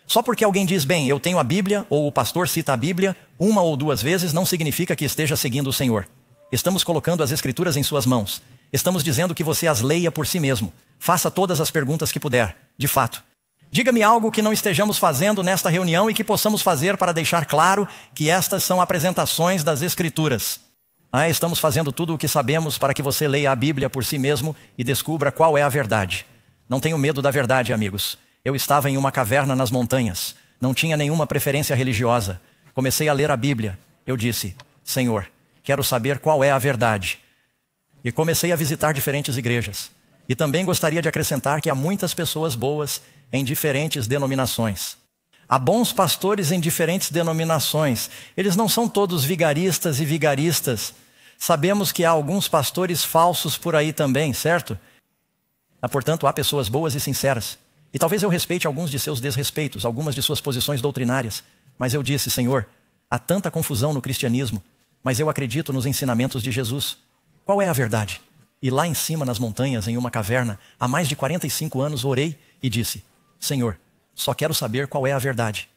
Só porque alguém diz, bem, eu tenho a Bíblia, ou o pastor cita a Bíblia, uma ou duas vezes, não significa que esteja seguindo o Senhor. Estamos colocando as Escrituras em suas mãos. Estamos dizendo que você as leia por si mesmo. Faça todas as perguntas que puder, de fato. Diga-me algo que não estejamos fazendo nesta reunião e que possamos fazer para deixar claro que estas são apresentações das Escrituras. Estamos fazendo tudo o que sabemos para que você leia a Bíblia por si mesmo e descubra qual é a verdade. Não tenho medo da verdade, amigos. Eu estava em uma caverna nas montanhas. Não tinha nenhuma preferência religiosa. Comecei a ler a Bíblia. Eu disse, Senhor, quero saber qual é a verdade. E comecei a visitar diferentes igrejas. E também gostaria de acrescentar que há muitas pessoas boas em diferentes denominações. Há bons pastores em diferentes denominações. Eles não são todos vigaristas e vigaristas. Sabemos que há alguns pastores falsos por aí também, certo? Portanto, há pessoas boas e sinceras. E talvez eu respeite alguns de seus desrespeitos, algumas de suas posições doutrinárias. Mas eu disse, Senhor, há tanta confusão no cristianismo, mas eu acredito nos ensinamentos de Jesus. Qual é a verdade? E lá em cima, nas montanhas, em uma caverna, há mais de 45 anos, orei e disse, Senhor, só quero saber qual é a verdade.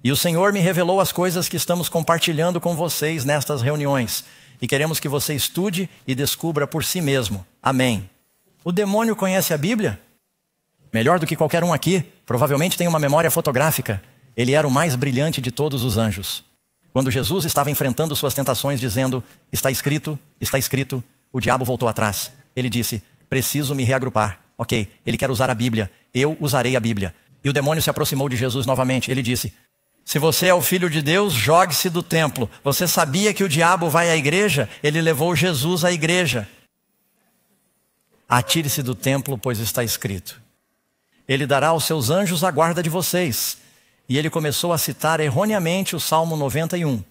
E o Senhor me revelou as coisas que estamos compartilhando com vocês nestas reuniões. E queremos que você estude e descubra por si mesmo. Amém. O demônio conhece a Bíblia? Melhor do que qualquer um aqui. Provavelmente tem uma memória fotográfica. Ele era o mais brilhante de todos os anjos. Quando Jesus estava enfrentando suas tentações, dizendo, está escrito, o diabo voltou atrás. Ele disse, preciso me reagrupar. Ok, ele quer usar a Bíblia. Eu usarei a Bíblia. E o demônio se aproximou de Jesus novamente. Ele disse, se você é o Filho de Deus, jogue-se do templo. Você sabia que o diabo vai à igreja? Ele levou Jesus à igreja. Atire-se do templo, pois está escrito. Ele dará aos seus anjos a guarda de vocês. E ele começou a citar erroneamente o Salmo 91.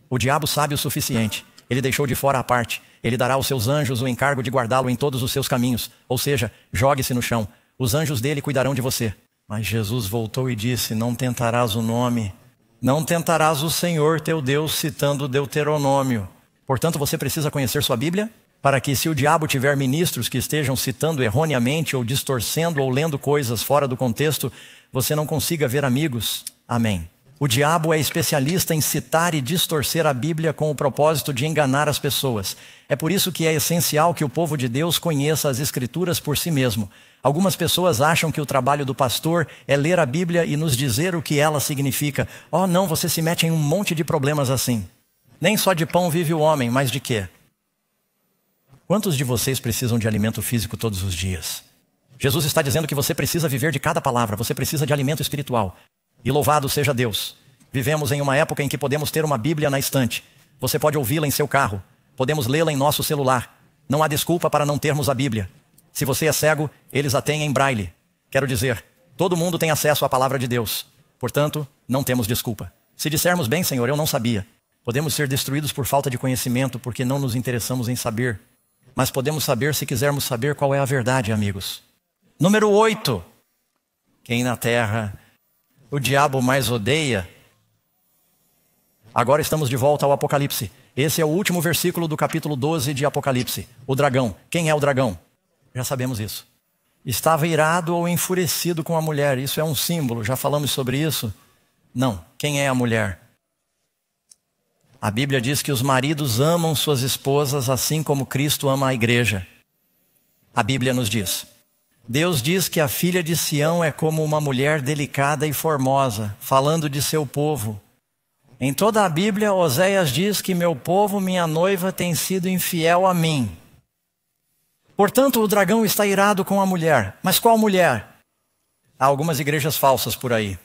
O diabo sabe o suficiente. Ele deixou de fora a parte. Ele dará aos seus anjos o encargo de guardá-lo em todos os seus caminhos. Ou seja, jogue-se no chão. Os anjos dele cuidarão de você. Mas Jesus voltou e disse, não tentarás o nome. Não tentarás o Senhor teu Deus, citando Deuteronômio. Portanto, você precisa conhecer sua Bíblia, para que se o diabo tiver ministros que estejam citando erroneamente, ou distorcendo, ou lendo coisas fora do contexto, você não consiga ver amigos. Amém. O diabo é especialista em citar e distorcer a Bíblia com o propósito de enganar as pessoas. É por isso que é essencial que o povo de Deus conheça as Escrituras por si mesmo. Algumas pessoas acham que o trabalho do pastor é ler a Bíblia e nos dizer o que ela significa. Oh, não, você se mete em um monte de problemas assim. Nem só de pão vive o homem, mas de quê? Quantos de vocês precisam de alimento físico todos os dias? Jesus está dizendo que você precisa viver de cada palavra, você precisa de alimento espiritual. E louvado seja Deus. Vivemos em uma época em que podemos ter uma Bíblia na estante. Você pode ouvi-la em seu carro. Podemos lê-la em nosso celular. Não há desculpa para não termos a Bíblia. Se você é cego, eles a têm em braille. Quero dizer, todo mundo tem acesso à palavra de Deus. Portanto, não temos desculpa. Se dissermos, bem, Senhor, eu não sabia. Podemos ser destruídos por falta de conhecimento porque não nos interessamos em saber. Mas podemos saber se quisermos saber qual é a verdade, amigos. Número 8. Quem na terra o diabo mais odeia? Agora estamos de volta ao Apocalipse. Esse é o último versículo do capítulo 12 de Apocalipse. O dragão. Quem é o dragão? Já sabemos isso. Estava irado ou enfurecido com a mulher. Isso é um símbolo. Já falamos sobre isso? Não. Quem é a mulher? A Bíblia diz que os maridos amam suas esposas assim como Cristo ama a igreja. A Bíblia nos diz. Deus diz que a filha de Sião é como uma mulher delicada e formosa, falando de seu povo. Em toda a Bíblia, Oséias diz que meu povo, minha noiva, tem sido infiel a mim. Portanto, o dragão está irado com a mulher. Mas qual mulher? Há algumas igrejas falsas por aí.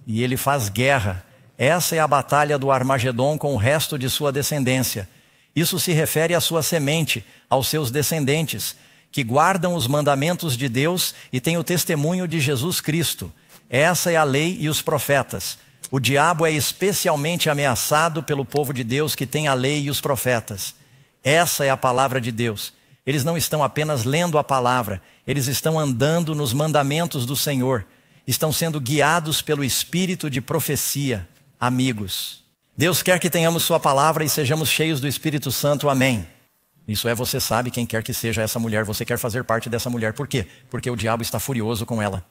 E ele faz guerra. Essa é a batalha do Armagedon com o resto de sua descendência. Isso se refere à sua semente, aos seus descendentes, que guardam os mandamentos de Deus e têm o testemunho de Jesus Cristo. Essa é a lei e os profetas. O diabo é especialmente ameaçado pelo povo de Deus que tem a lei e os profetas. Essa é a palavra de Deus. Eles não estão apenas lendo a palavra, eles estão andando nos mandamentos do Senhor. Estão sendo guiados pelo espírito de profecia. Amigos, Deus quer que tenhamos sua palavra e sejamos cheios do Espírito Santo. Amém. Isso é, você sabe quem quer que seja essa mulher. Você quer fazer parte dessa mulher. Por quê? Porque o diabo está furioso com ela.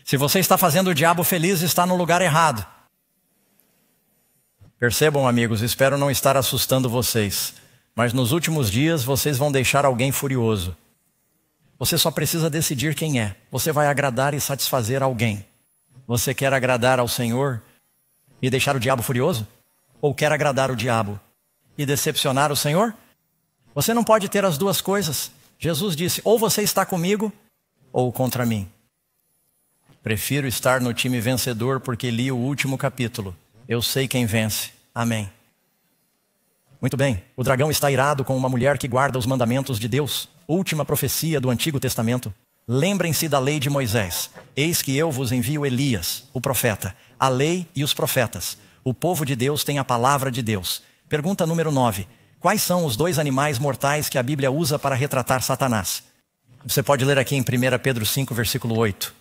Se você está fazendo o diabo feliz, está no lugar errado. Percebam, amigos, espero não estar assustando vocês, mas nos últimos dias vocês vão deixar alguém furioso. Você só precisa decidir quem é. Você vai agradar e satisfazer alguém. Você quer agradar ao Senhor e deixar o diabo furioso? Ou quer agradar o diabo e decepcionar o Senhor? Você não pode ter as duas coisas. Jesus disse, ou você está comigo ou contra mim. Prefiro estar no time vencedor porque li o último capítulo. Eu sei quem vence. Amém. Muito bem. O dragão está irado com uma mulher que guarda os mandamentos de Deus. Última profecia do Antigo Testamento. Lembrem-se da lei de Moisés. Eis que eu vos envio Elias, o profeta, a lei e os profetas. O povo de Deus tem a palavra de Deus. Pergunta número 9. Quais são os 2 animais mortais que a Bíblia usa para retratar Satanás? Você pode ler aqui em 1 Pedro 5, versículo 8.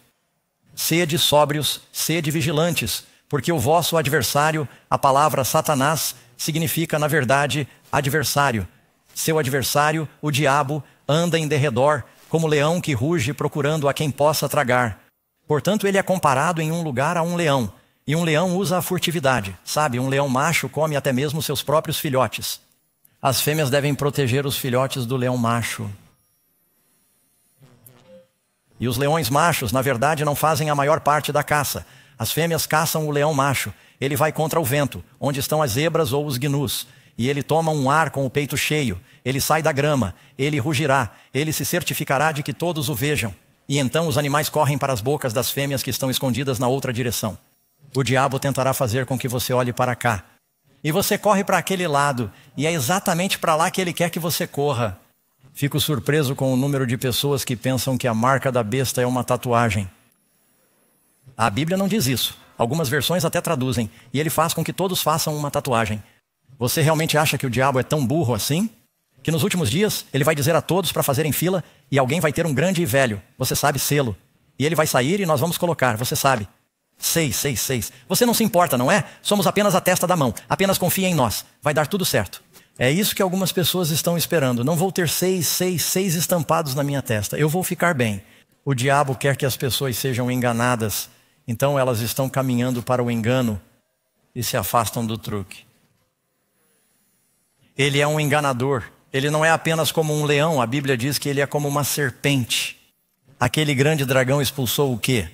Sede sóbrios, sede vigilantes, porque o vosso adversário, a palavra Satanás, significa, na verdade, adversário. Seu adversário, o diabo, anda em derredor, como leão que ruge procurando a quem possa tragar. Portanto, ele é comparado em um lugar a um leão. E um leão usa a furtividade. Sabe, um leão macho come até mesmo seus próprios filhotes. As fêmeas devem proteger os filhotes do leão macho. E os leões machos, na verdade, não fazem a maior parte da caça. As fêmeas caçam o leão macho. Ele vai contra o vento, onde estão as zebras ou os gnus. E ele toma um ar com o peito cheio. Ele sai da grama. Ele rugirá. Ele se certificará de que todos o vejam. E então os animais correm para as bocas das fêmeas que estão escondidas na outra direção. O diabo tentará fazer com que você olhe para cá. E você corre para aquele lado. E é exatamente para lá que ele quer que você corra. Fico surpreso com o número de pessoas que pensam que a marca da besta é uma tatuagem. A Bíblia não diz isso. Algumas versões até traduzem. E ele faz com que todos façam uma tatuagem. Você realmente acha que o diabo é tão burro assim? Que nos últimos dias ele vai dizer a todos para fazerem fila e alguém vai ter um grande e velho, você sabe, selo. E ele vai sair e nós vamos colocar, você sabe. 666. Você não se importa, não é? Somos apenas a testa da mão. Apenas confia em nós. Vai dar tudo certo. É isso que algumas pessoas estão esperando. Não vou ter 666 estampados na minha testa. Eu vou ficar bem. O diabo quer que as pessoas sejam enganadas. Então elas estão caminhando para o engano e se afastam do truque. Ele é um enganador. Ele não é apenas como um leão. A Bíblia diz que ele é como uma serpente. Aquele grande dragão expulsou o quê?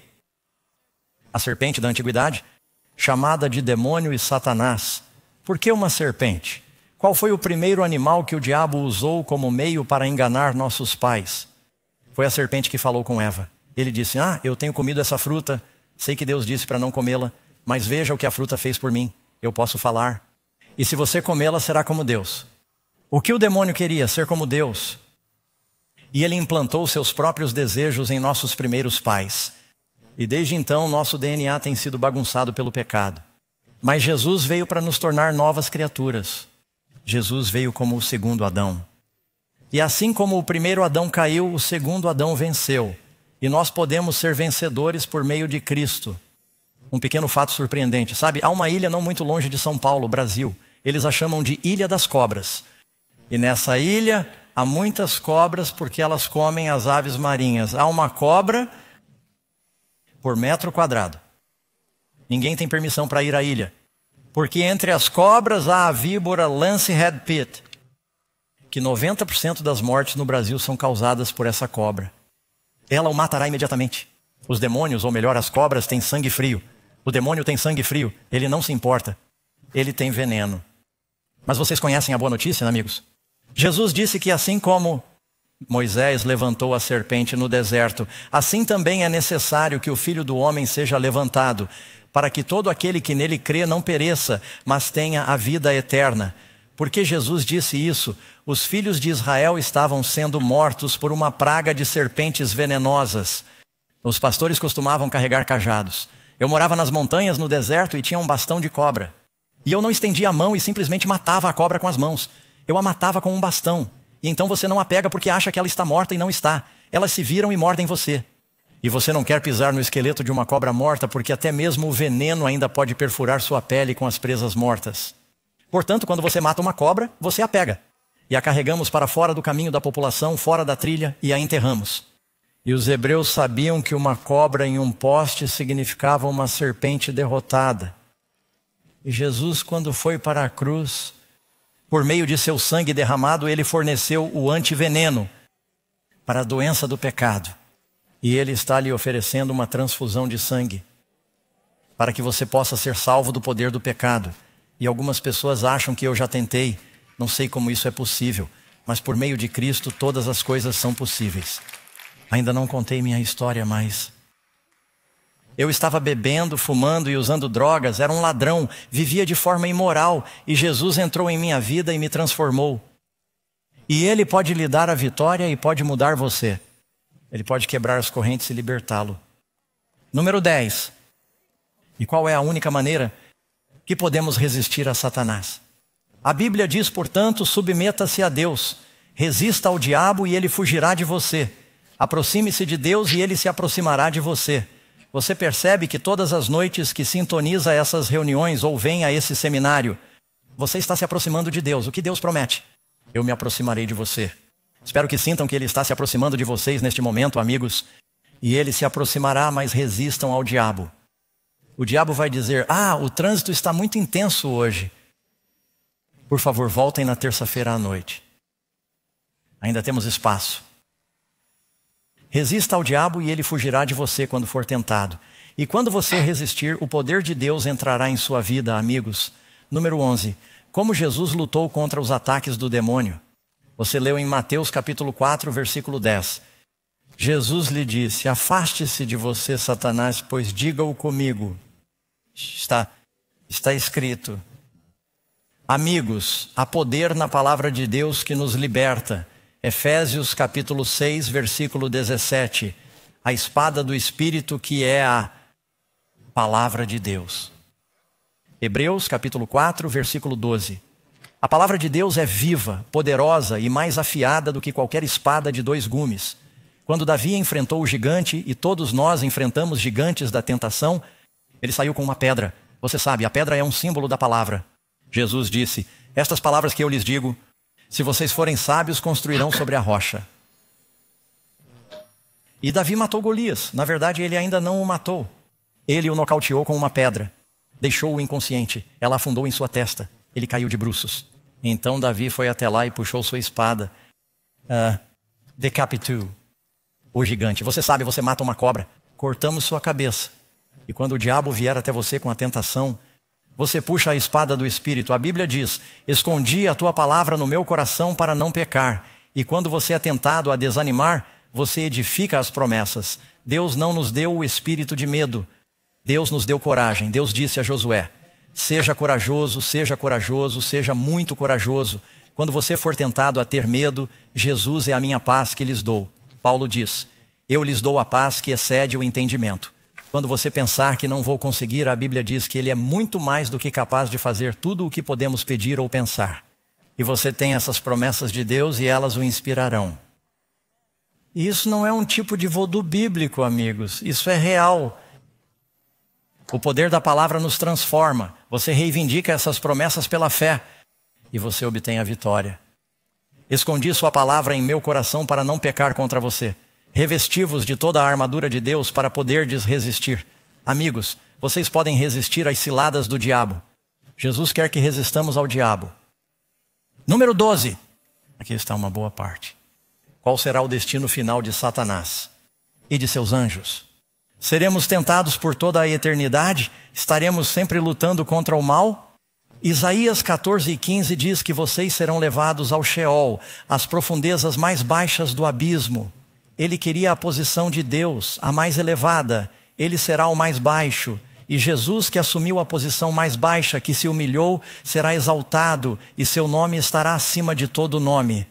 A serpente da antiguidade, chamada de demônio e Satanás. Por que uma serpente? Qual foi o primeiro animal que o diabo usou como meio para enganar nossos pais? Foi a serpente que falou com Eva. Ele disse, eu tenho comido essa fruta, sei que Deus disse para não comê-la, mas veja o que a fruta fez por mim. Eu posso falar. E se você comê-la, será como Deus. O que o demônio queria? Ser como Deus. E ele implantou seus próprios desejos em nossos primeiros pais. E desde então, nosso DNA tem sido bagunçado pelo pecado. Mas Jesus veio para nos tornar novas criaturas. Jesus veio como o segundo Adão. E assim como o primeiro Adão caiu, o segundo Adão venceu. E nós podemos ser vencedores por meio de Cristo. Um pequeno fato surpreendente, sabe? Há uma ilha não muito longe de São Paulo, Brasil. Eles a chamam de Ilha das Cobras. E nessa ilha há muitas cobras porque elas comem as aves marinhas. Há uma cobra por metro quadrado. Ninguém tem permissão para ir à ilha. Porque entre as cobras há a víbora Lancehead Pit, que 90% das mortes no Brasil são causadas por essa cobra. Ela o matará imediatamente. Os demônios, ou melhor, as cobras, têm sangue frio. O demônio tem sangue frio, ele não se importa. Ele tem veneno. Mas vocês conhecem a boa notícia, amigos? Jesus disse que assim como Moisés levantou a serpente no deserto, assim também é necessário que o Filho do Homem seja levantado, para que todo aquele que nele crê não pereça, mas tenha a vida eterna. Porque Jesus disse isso, os filhos de Israel estavam sendo mortos por uma praga de serpentes venenosas. Os pastores costumavam carregar cajados. Eu morava nas montanhas, no deserto, e tinha um bastão de cobra. E eu não estendia a mão e simplesmente matava a cobra com as mãos. Eu a matava com um bastão. E então você não a pega porque acha que ela está morta e não está. Elas se viram e mordem você. E você não quer pisar no esqueleto de uma cobra morta porque até mesmo o veneno ainda pode perfurar sua pele com as presas mortas. Portanto, quando você mata uma cobra, você a pega. E a carregamos para fora do caminho da população, fora da trilha, e a enterramos. E os hebreus sabiam que uma cobra em um poste significava uma serpente derrotada. E Jesus, quando foi para a cruz, por meio de seu sangue derramado, ele forneceu o antiveneno para a doença do pecado. E ele está lhe oferecendo uma transfusão de sangue para que você possa ser salvo do poder do pecado. E algumas pessoas acham que eu já tentei, não sei como isso é possível, mas por meio de Cristo todas as coisas são possíveis. Ainda não contei minha história, mas eu estava bebendo, fumando e usando drogas, era um ladrão, vivia de forma imoral e Jesus entrou em minha vida e me transformou. E Ele pode lhe dar a vitória e pode mudar você. Ele pode quebrar as correntes e libertá-lo. Número 10. E qual é a única maneira que podemos resistir a Satanás? A Bíblia diz, portanto, submeta-se a Deus, resista ao diabo e ele fugirá de você. Aproxime-se de Deus e ele se aproximará de você. Você percebe que todas as noites que sintoniza essas reuniões ou vem a esse seminário, você está se aproximando de Deus. O que Deus promete? Eu me aproximarei de você. Espero que sintam que Ele está se aproximando de vocês neste momento, amigos. E Ele se aproximará, mas resistam ao diabo. O diabo vai dizer, o trânsito está muito intenso hoje. Por favor, voltem na terça-feira à noite. Ainda temos espaço. Resista ao diabo e ele fugirá de você quando for tentado. E quando você resistir, o poder de Deus entrará em sua vida, amigos. Número 11. Como Jesus lutou contra os ataques do demônio? Você leu em Mateus capítulo 4, versículo 10. Jesus lhe disse, afaste-se de você, Satanás, pois diga-o comigo. Está escrito. Amigos, há poder na palavra de Deus que nos liberta. Efésios capítulo 6, versículo 17. A espada do Espírito que é a palavra de Deus. Hebreus capítulo 4, versículo 12. A palavra de Deus é viva, poderosa e mais afiada do que qualquer espada de 2 gumes. Quando Davi enfrentou o gigante, e todos nós enfrentamos gigantes da tentação, ele saiu com uma pedra. Você sabe, a pedra é um símbolo da palavra. Jesus disse, estas palavras que eu lhes digo, se vocês forem sábios, construirão sobre a rocha. E Davi matou Golias. Na verdade, ele ainda não o matou. Ele o nocauteou com uma pedra. Deixou-o inconsciente. Ela afundou em sua testa. Ele caiu de bruços. Então Davi foi até lá e puxou sua espada. Decapitou o gigante. Você sabe, você mata uma cobra. Cortamos sua cabeça. E quando o diabo vier até você com a tentação, você puxa a espada do Espírito. A Bíblia diz, escondi a tua palavra no meu coração para não pecar. E quando você é tentado a desanimar, você edifica as promessas. Deus não nos deu o espírito de medo, Deus nos deu coragem. Deus disse a Josué: seja corajoso, seja muito corajoso. Quando você for tentado a ter medo, Jesus é a minha paz que lhes dou. Paulo diz: eu lhes dou a paz que excede o entendimento. Quando você pensar que não vou conseguir, a Bíblia diz que Ele é muito mais do que capaz de fazer tudo o que podemos pedir ou pensar. E você tem essas promessas de Deus e elas o inspirarão. E isso não é um tipo de voodoo bíblico, amigos. Isso é real. O poder da palavra nos transforma. Você reivindica essas promessas pela fé e você obtém a vitória. Escondi sua palavra em meu coração para não pecar contra você. Revesti-vos de toda a armadura de Deus para poderdes resistir. Amigos, vocês podem resistir às ciladas do diabo. Jesus quer que resistamos ao diabo. Número 12. Aqui está uma boa parte. Qual será o destino final de Satanás e de seus anjos? Seremos tentados por toda a eternidade? Estaremos sempre lutando contra o mal? Isaías 14:15 diz que vocês serão levados ao Sheol, às profundezas mais baixas do abismo. Ele queria a posição de Deus, a mais elevada. Ele será o mais baixo. E Jesus, que assumiu a posição mais baixa, que se humilhou, será exaltado, e seu nome estará acima de todo nome.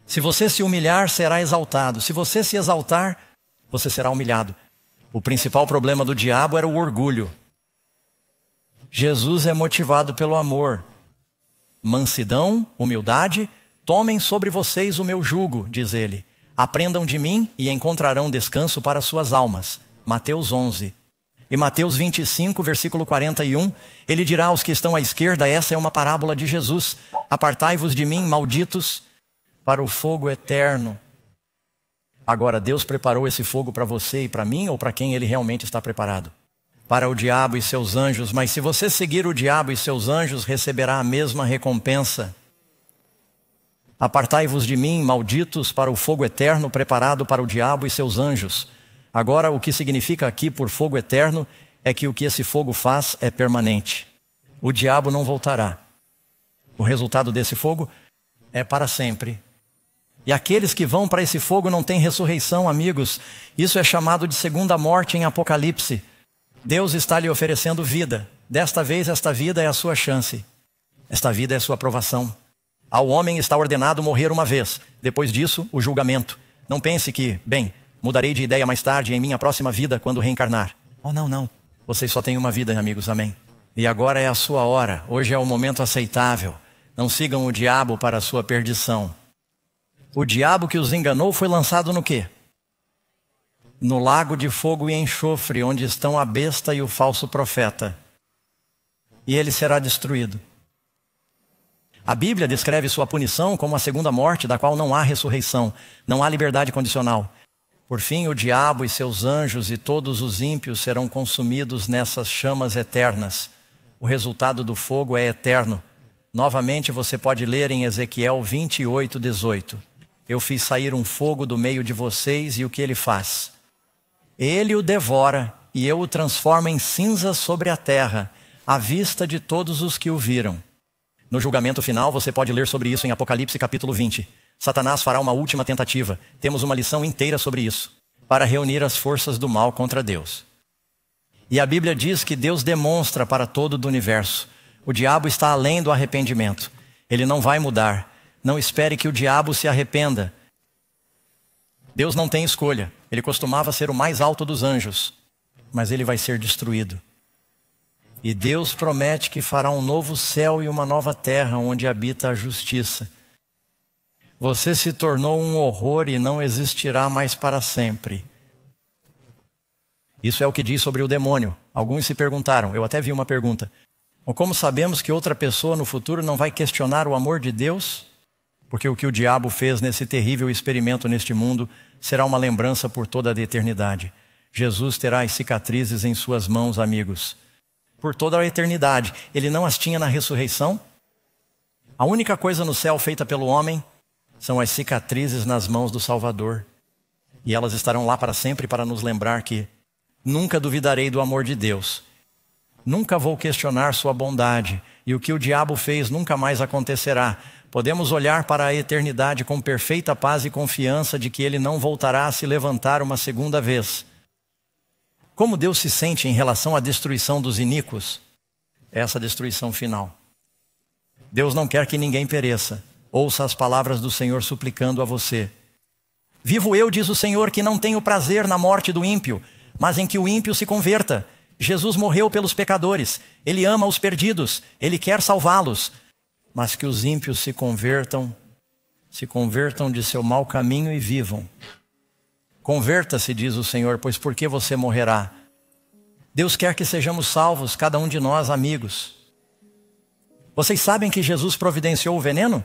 Se você se humilhar, será exaltado. Se você se exaltar, você será humilhado. O principal problema do diabo era o orgulho. Jesus é motivado pelo amor. Mansidão, humildade, tomem sobre vocês o meu jugo, diz ele. Aprendam de mim e encontrarão descanso para suas almas. Mateus 11. E Mateus 25, versículo 41, ele dirá aos que estão à esquerda, essa é uma parábola de Jesus: apartai-vos de mim, malditos, para o fogo eterno. Agora, Deus preparou esse fogo para você e para mim, ou para quem ele realmente está preparado? Para o diabo e seus anjos. Mas se você seguir o diabo e seus anjos, receberá a mesma recompensa. Apartai-vos de mim, malditos, para o fogo eterno preparado para o diabo e seus anjos. Agora, o que significa aqui por fogo eterno é que o que esse fogo faz é permanente. O diabo não voltará. O resultado desse fogo é para sempre. E aqueles que vão para esse fogo não têm ressurreição, amigos. Isso é chamado de segunda morte em Apocalipse. Deus está lhe oferecendo vida. Desta vez, esta vida é a sua chance. Esta vida é a sua aprovação. Ao homem está ordenado morrer uma vez. Depois disso, o julgamento. Não pense que, bem, mudarei de ideia mais tarde em minha próxima vida quando reencarnar. Oh, não. Vocês só têm uma vida, amigos, amém. E agora é a sua hora. Hoje é o momento aceitável. Não sigam o diabo para a sua perdição. O diabo que os enganou foi lançado no quê? No lago de fogo e enxofre, onde estão a besta e o falso profeta. E ele será destruído. A Bíblia descreve sua punição como a segunda morte, da qual não há ressurreição, não há liberdade condicional. Por fim, o diabo e seus anjos e todos os ímpios serão consumidos nessas chamas eternas. O resultado do fogo é eterno. Novamente você pode ler em Ezequiel 28:18. Eu fiz sair um fogo do meio de vocês e o que ele faz? Ele o devora e eu o transformo em cinzas sobre a terra, à vista de todos os que o viram. No julgamento final, você pode ler sobre isso em Apocalipse capítulo 20. Satanás fará uma última tentativa. Temos uma lição inteira sobre isso, para reunir as forças do mal contra Deus. E a Bíblia diz que Deus demonstra para todo o universo. O diabo está além do arrependimento. Ele não vai mudar. Não espere que o diabo se arrependa. Deus não tem escolha. Ele costumava ser o mais alto dos anjos, mas ele vai ser destruído. E Deus promete que fará um novo céu e uma nova terra onde habita a justiça. Você se tornou um horror e não existirá mais para sempre. Isso é o que diz sobre o demônio. Alguns se perguntaram, eu até vi uma pergunta: como sabemos que outra pessoa no futuro não vai questionar o amor de Deus? Porque o que o diabo fez nesse terrível experimento neste mundo será uma lembrança por toda a eternidade. Jesus terá as cicatrizes em suas mãos, amigos, por toda a eternidade. Ele não as tinha na ressurreição? A única coisa no céu feita pelo homem são as cicatrizes nas mãos do Salvador. E elas estarão lá para sempre para nos lembrar que nunca duvidarei do amor de Deus. Nunca vou questionar sua bondade. E o que o diabo fez nunca mais acontecerá. Podemos olhar para a eternidade com perfeita paz e confiança de que ele não voltará a se levantar uma segunda vez. Como Deus se sente em relação à destruição dos iníquos? Essa destruição final. Deus não quer que ninguém pereça. Ouça as palavras do Senhor suplicando a você. Vivo eu, diz o Senhor, que não tenho prazer na morte do ímpio, mas em que o ímpio se converta. Jesus morreu pelos pecadores. Ele ama os perdidos. Ele quer salvá-los. Mas que os ímpios se convertam de seu mau caminho e vivam. Converta-se, diz o Senhor, pois por que você morrerá? Deus quer que sejamos salvos, cada um de nós, amigos. Vocês sabem que Jesus providenciou o veneno?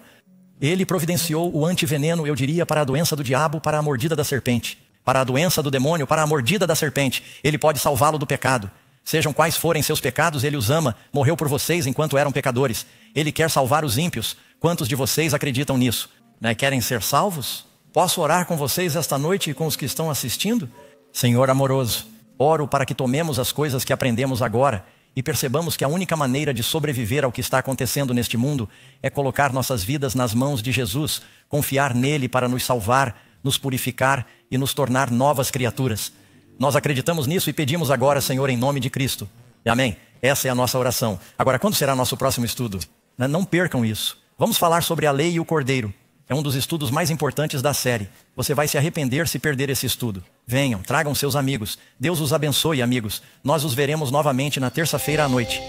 Ele providenciou o antiveneno, eu diria, para a doença do diabo, para a mordida da serpente. Para a doença do demônio, para a mordida da serpente. Ele pode salvá-lo do pecado. Sejam quais forem seus pecados, Ele os ama. Morreu por vocês enquanto eram pecadores. Ele quer salvar os ímpios. Quantos de vocês acreditam nisso? Querem ser salvos? Posso orar com vocês esta noite e com os que estão assistindo? Senhor amoroso, oro para que tomemos as coisas que aprendemos agora e percebamos que a única maneira de sobreviver ao que está acontecendo neste mundo é colocar nossas vidas nas mãos de Jesus, confiar nele para nos salvar, nos purificar e nos tornar novas criaturas. Nós acreditamos nisso e pedimos agora, Senhor, em nome de Cristo. Amém? Essa é a nossa oração. Agora, quando será nosso próximo estudo? Não percam isso. Vamos falar sobre a lei e o cordeiro. É um dos estudos mais importantes da série. Você vai se arrepender se perder esse estudo. Venham, tragam seus amigos. Deus os abençoe, amigos. Nós os veremos novamente na terça-feira à noite.